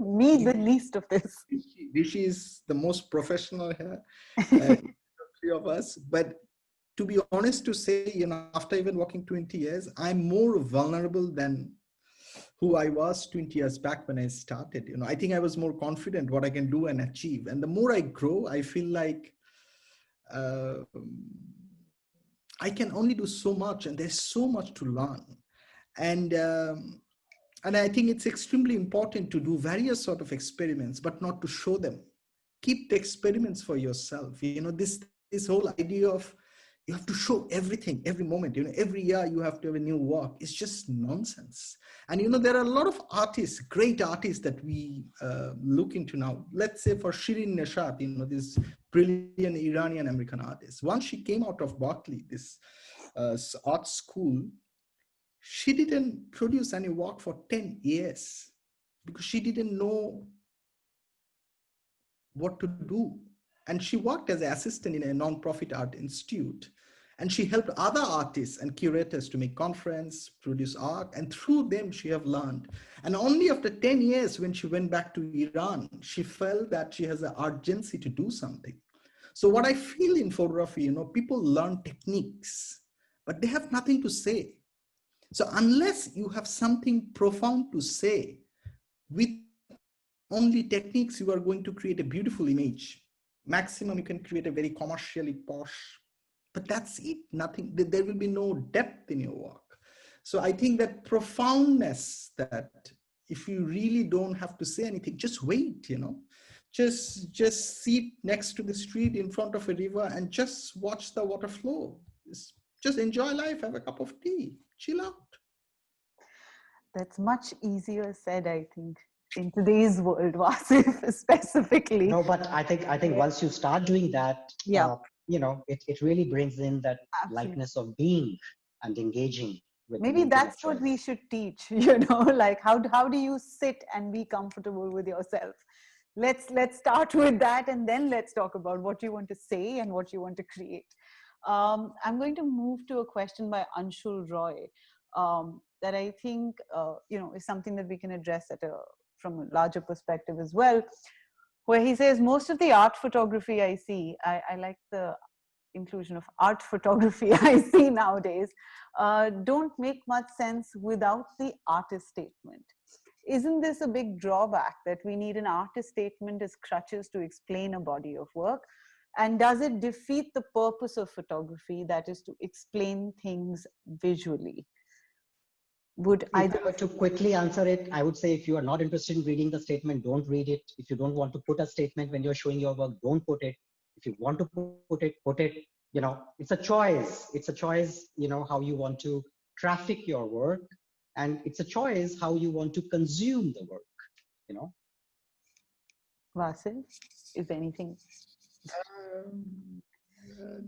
Me, the least of this. Rishi is the most professional here, three of us. But to be honest to say, you know, after even working 20 years, I'm more vulnerable than who I was 20 years back when I started. You know, I think I was more confident what I can do and achieve. And the more I grow, I feel like uh, I can only do so much, and there's so much to learn. And and I think it's extremely important to do various sort of experiments, but not to show them. Keep the experiments for yourself. You know, this whole idea of you have to show everything every moment. You know, every year you have to have a new work. It's just nonsense. And you know, there are a lot of artists, great artists that we look into now. Let's say for Shirin Neshat, you know, this brilliant Iranian American artist. Once she came out of Berkeley, this art school, she didn't produce any work for 10 years because she didn't know what to do. And she worked as an assistant in a non-profit art institute. And she helped other artists and curators to make conference, produce art, and through them she have learned. And only after 10 years, when she went back to Iran, she felt that she has an urgency to do something. So what I feel in photography, you know, people learn techniques, but they have nothing to say. So unless you have something profound to say, with only techniques, you are going to create a beautiful image. Maximum, you can create a very commercially posh, but that's it, nothing. There will be no depth in your work. So I think that profoundness, that if you really don't have to say anything, just wait, you know, just sit next to the street in front of a river and just watch the water flow. Just enjoy life, have a cup of tea, chill out. That's much easier said, I think, in today's world, Wasif, specifically. No, but I think once you start doing that, Yeah, you know, it really brings in that absolutely. lightness of being and engaging with the Maybe medium of that's what we choice. should teach, like how do you sit and be comfortable with yourself? Let's start with that, and then let's talk about what you want to say and what you want to create. I'm going to move to a question by Anshul Roy, that I think is something that we can address from a larger perspective as well, where he says, most of the art photography I see, I like the inclusion of art photography I see nowadays don't make much sense without the artist statement. Isn't this a big drawback that we need an artist statement as crutches to explain a body of work? And does it defeat the purpose of photography, that is to explain things visually? Would If either I were to quickly answer it, I would say if you are not interested in reading the statement, don't read it. If you don't want to put a statement when you're showing your work, don't put it. If you want to put it, put it. You know, it's a choice. It's a choice, you know, how you want to traffic your work. And it's a choice how you want to consume the work, you know. Vasil, is anything? Um,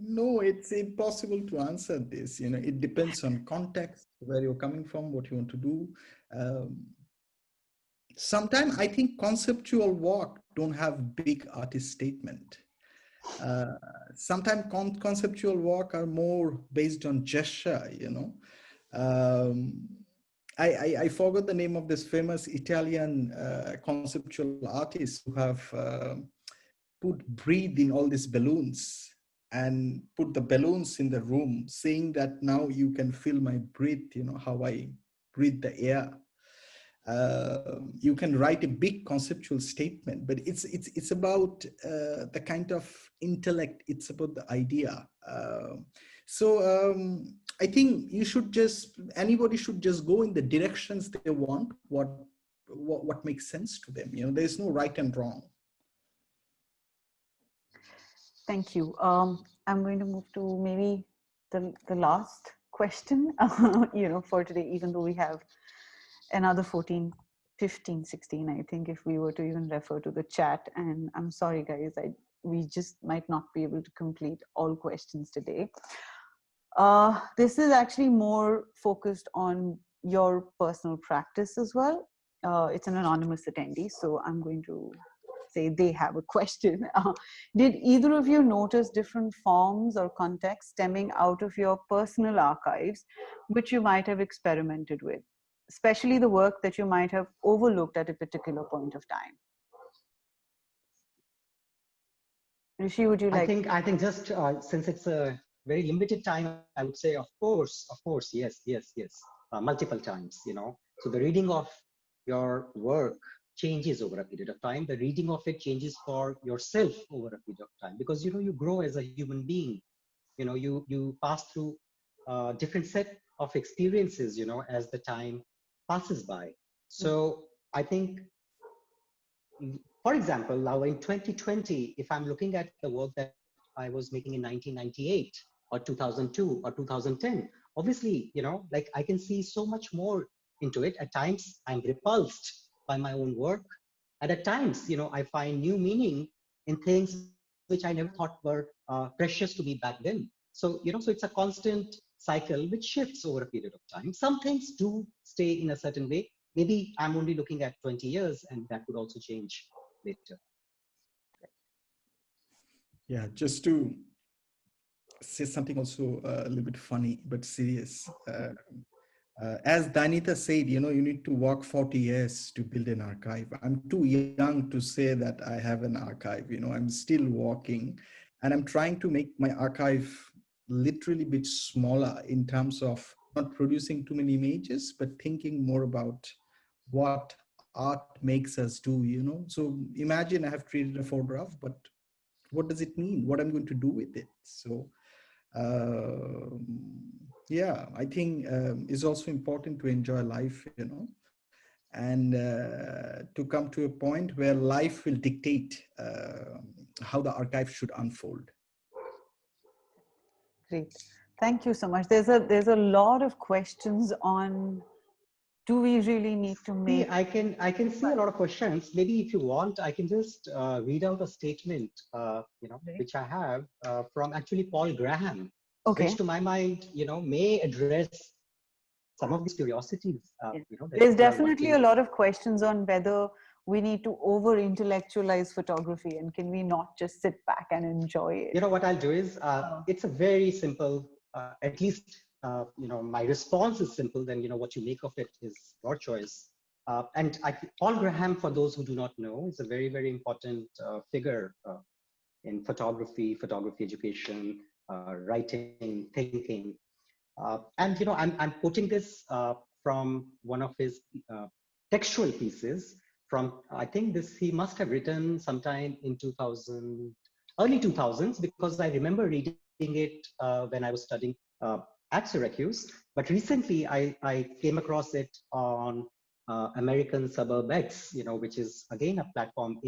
no, it's impossible to answer this. You know, it depends on context, where you're coming from, what you want to do. Um, Sometimes I think conceptual work don't have big artist statement. Uh, Sometimes conceptual work are more based on gesture. You know, um, I forgot the name of this famous Italian conceptual artist who have put breathe in all these balloons and put the balloons in the room, saying that now you can feel my breath, you know, how I breathe the air. You can write a big conceptual statement, but it's about the kind of intellect. It's about the idea. I think you should just anybody should just go in the directions they want. What makes sense to them. You know, there's no right and wrong. Thank you. I'm going to move to maybe the last question, for today, even though we have another 14, 15, 16, I think, if we were to even refer to the chat. And I'm sorry, guys, we just might not be able to complete all questions today. This is actually more focused on your personal practice as well. It's an anonymous attendee, so I'm going to say they have a question. Did either of you notice different forms or contexts stemming out of your personal archives, which you might have experimented with, especially the work that you might have overlooked at a particular point of time? Rishi, would you like? I think just since it's a very limited time, I would say, of course, yes, multiple times, you know. So the reading of your work changes over a period of time. The reading of it changes for yourself over a period of time, because, you know, you grow as a human being. You know, you pass through different set of experiences, you know, as the time passes by. So I think, for example, now in 2020, if I'm looking at the work that I was making in 1998 or 2002 or 2010, obviously, you know, like I can see so much more into it. At times, I'm repulsed by my own work. And at times, you know, I find new meaning in things which I never thought were precious to me back then. So, you know, so it's a constant cycle which shifts over a period of time. Some things do stay in a certain way. Maybe I'm only looking at 20 years, and that could also change later. Yeah, just to say something also a little bit funny but serious. As Danita said, you know, you need to work 40 years to build an archive. I'm too young to say that I have an archive. You know, I'm still working, and I'm trying to make my archive literally bit smaller in terms of not producing too many images, but thinking more about what art makes us do, you know. So imagine I have created a photograph, but what does it mean? What I'm going to do with it? So yeah, I think it's also important to enjoy life, you know, and to come to a point where life will dictate how the archive should unfold. Great. Thank you so much. There's a lot of questions on, do we really need to See, make? I can see a lot of questions. Maybe if you want, I can just read out a statement, you know, which I have from actually Paul Graham, Okay. which to my mind, you know, may address some of these curiosities. Yeah. You know, that There's people are definitely a wanting. lot of questions on whether we need to over intellectualize photography, and can we not just sit back and enjoy it? You know, what I'll do is, it's a very simple, at least, you know, my response is simple. Then, you know, what you make of it is your choice. Paul Graham, for those who do not know, is a very, very important figure in photography education. writing, thinking. And I'm quoting this from one of his textual pieces from, I think this he must have written sometime in 2000, early 2000s, because I remember reading it when I was studying at Syracuse. But recently I came across it on American Suburb X, which is again a platform,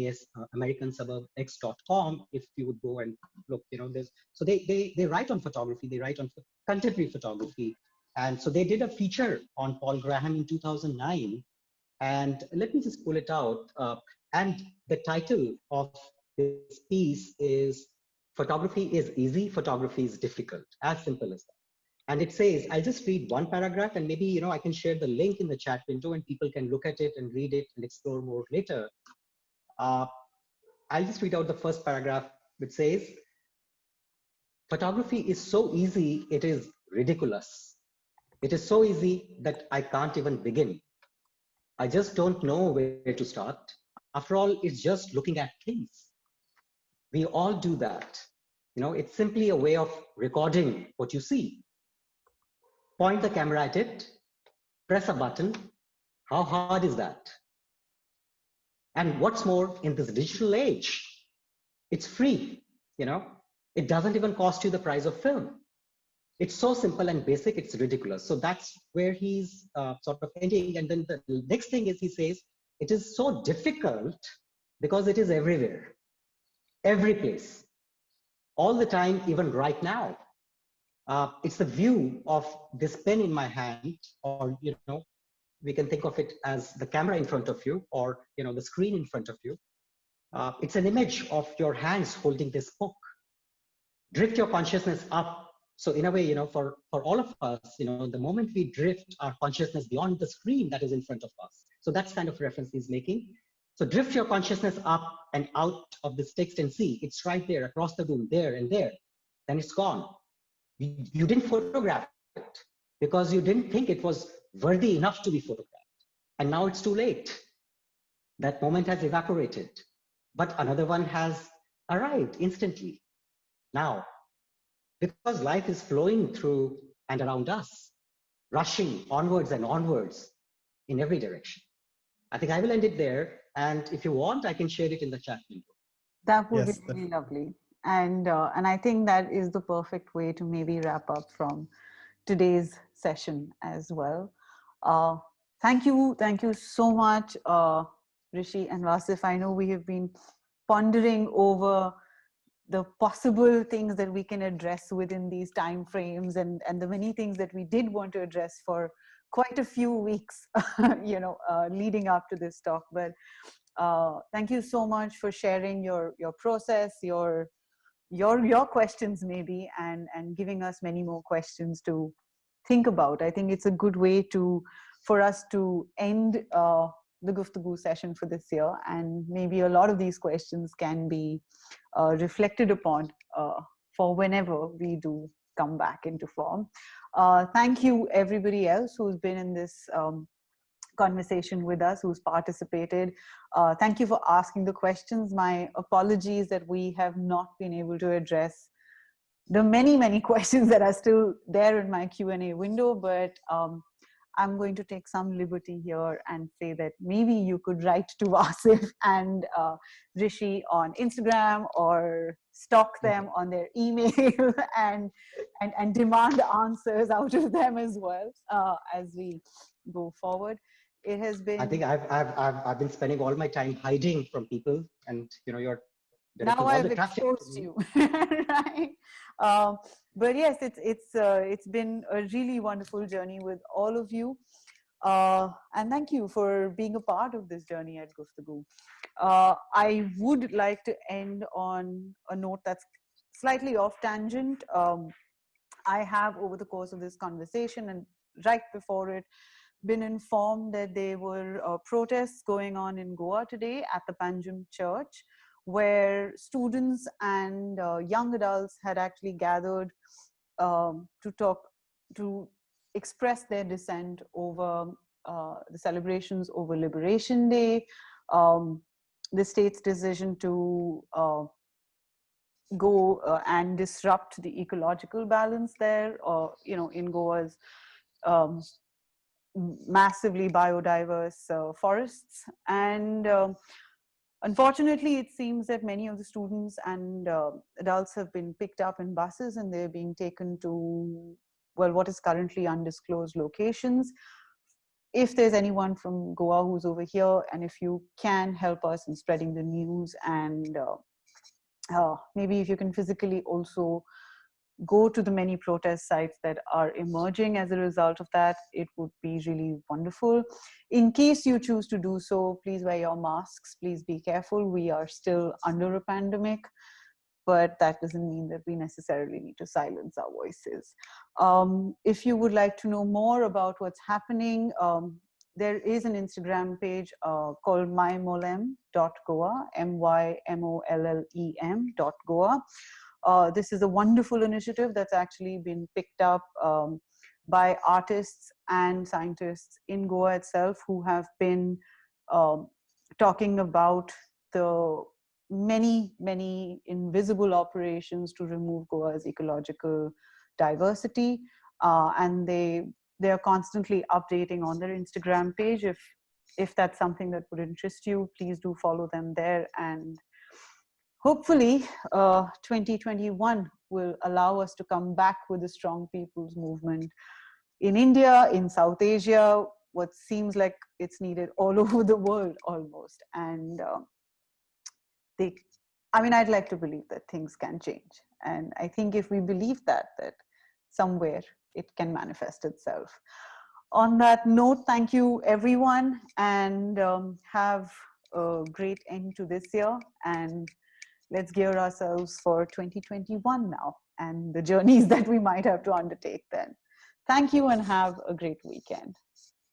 americansuburbx.com. If you would go and look, there's, so they write on photography, they write on contemporary photography. And so they did a feature on Paul Graham in 2009. And let me just pull it out. And the title of this piece is Photography is Easy, Photography is Difficult, as simple as that. And it says, I'll just read one paragraph, and maybe I can share the link in the chat window and people can look at it and read it and explore more later. I'll just read out the first paragraph, which says, photography is so easy, it is ridiculous. It is so easy that I can't even begin. I just don't know where to start. After all, it's just looking at things. We all do that. It's simply a way of recording what you see. Point the camera at it, press a button. How hard is that? And what's more, in this digital age, it's free. It doesn't even cost you the price of film. It's so simple and basic, it's ridiculous. So that's where he's sort of ending. And then the next thing is he says, it is so difficult because it is everywhere, every place, all the time, even right now. It's the view of this pen in my hand, or, we can think of it as the camera in front of you, or, the screen in front of you. It's an image of your hands holding this book. Drift your consciousness up. So in a way, for all of us, the moment we drift our consciousness beyond the screen that is in front of us. So that's kind of reference he's making. So drift your consciousness up and out of this text and see, it's right there across the room, there and there. Then it's gone. You didn't photograph it because you didn't think it was worthy enough to be photographed. And now it's too late. That moment has evaporated, but another one has arrived instantly. Now, because life is flowing through and around us, rushing onwards and onwards in every direction. I think I will end it there. And if you want, I can share it in the chat window. That would Yes, be really lovely. And I think that is the perfect way to maybe wrap up from today's session as well. Thank you so much, Rishi and Wasif. I know we have been pondering over the possible things that we can address within these time frames, and the many things that we did want to address for quite a few weeks, leading up to this talk. But thank you so much for sharing your process, your questions maybe, and giving us many more questions to think about. I think it's a good way for us to end the Guftgu session for this year, and maybe a lot of these questions can be reflected upon for whenever we do come back into form. Thank you everybody else who's been in this conversation with us, who's participated. Thank you for asking the questions. My apologies that we have not been able to address the many questions that are still there in my Q&A window, but I'm going to take some liberty here and say that maybe you could write to Wasif and Rishi on Instagram, or stalk them on their email and demand answers out of them as well as we go forward. It has been. I think I've been spending all my time hiding from people, and you're now I've exposed you, right? But yes, it's been a really wonderful journey with all of you, and thank you for being a part of this journey at Guftgu. I would like to end on a note that's slightly off tangent. I have, over the course of this conversation and right before it, been informed that there were protests going on in Goa today at the Panjim Church, where students and young adults had actually gathered to express their dissent over the celebrations over Liberation Day, the state's decision to go and disrupt the ecological balance there, or in Goa's um, massively biodiverse forests. And unfortunately, it seems that many of the students and adults have been picked up in buses, and they're being taken to, well, what is currently undisclosed locations. If there's anyone from Goa who's over here, and if you can help us in spreading the news, and maybe if you can physically also go to the many protest sites that are emerging as a result of that, it would be really wonderful. In case you choose to do so, please wear your masks. Please be careful. We are still under a pandemic, but that doesn't mean that we necessarily need to silence our voices. If you would like to know more about what's happening, there is an Instagram page called mymolem.goa, mymollem.goa. This is a wonderful initiative that's actually been picked up by artists and scientists in Goa itself, who have been talking about the many invisible operations to remove Goa's ecological diversity. And they are constantly updating on their Instagram page. If that's something that would interest you, please do follow them there. And hopefully 2021 will allow us to come back with a strong people's movement in India, in South Asia, what seems like it's needed all over the world almost. And I'd like to believe that things can change. And I think if we believe that somewhere it can manifest itself. On that note, thank you everyone, and have a great end to this year. And let's gear ourselves for 2021 now, and the journeys that we might have to undertake then. Thank you, and have a great weekend.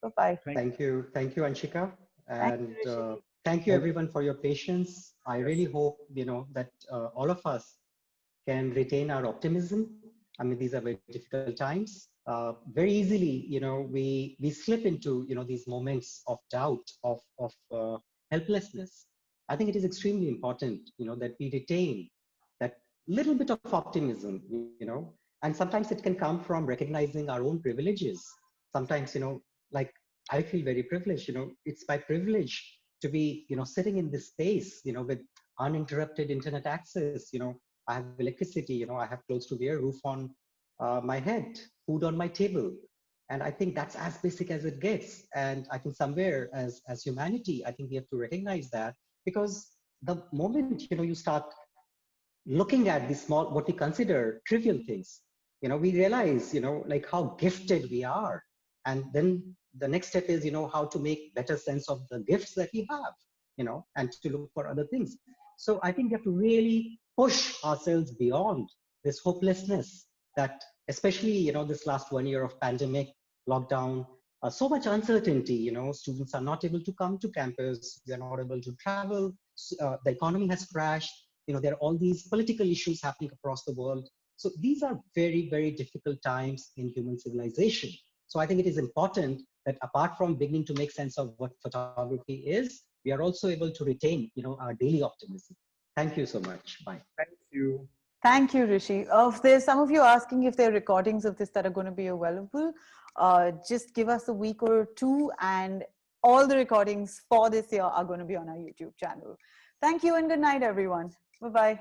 Bye-bye. Thank you, Anshika. And thank you, thank you everyone for your patience. I really hope, that all of us can retain our optimism. I mean, these are very difficult times. Very easily, we slip into, these moments of doubt, of helplessness. I think it is extremely important, that we retain that little bit of optimism, and sometimes it can come from recognizing our own privileges. Sometimes, like I feel very privileged, it's my privilege to be, sitting in this space, with uninterrupted internet access, I have electricity, I have close to bear roof on my head, food on my table. And I think that's as basic as it gets. And I think somewhere as humanity, I think we have to recognize that, because the moment, you start looking at these small, what we consider trivial things, we realize, like how gifted we are. And then the next step is, how to make better sense of the gifts that we have, and to look for other things. So I think we have to really push ourselves beyond this hopelessness that, especially, this last 1 year of pandemic, lockdown, so much uncertainty, students are not able to come to campus, we are not able to travel, the economy has crashed, there are all these political issues happening across the world. So these are very, very difficult times in human civilization. So I think it is important that apart from beginning to make sense of what photography is, we are also able to retain, our daily optimism. Thank you so much. Bye. Thank you. Thank you, Rishi. There's some of you asking if there are recordings of this that are going to be available. Just give us a week or two, and all the recordings for this year are going to be on our YouTube channel. Thank you, and good night, everyone. Bye-bye.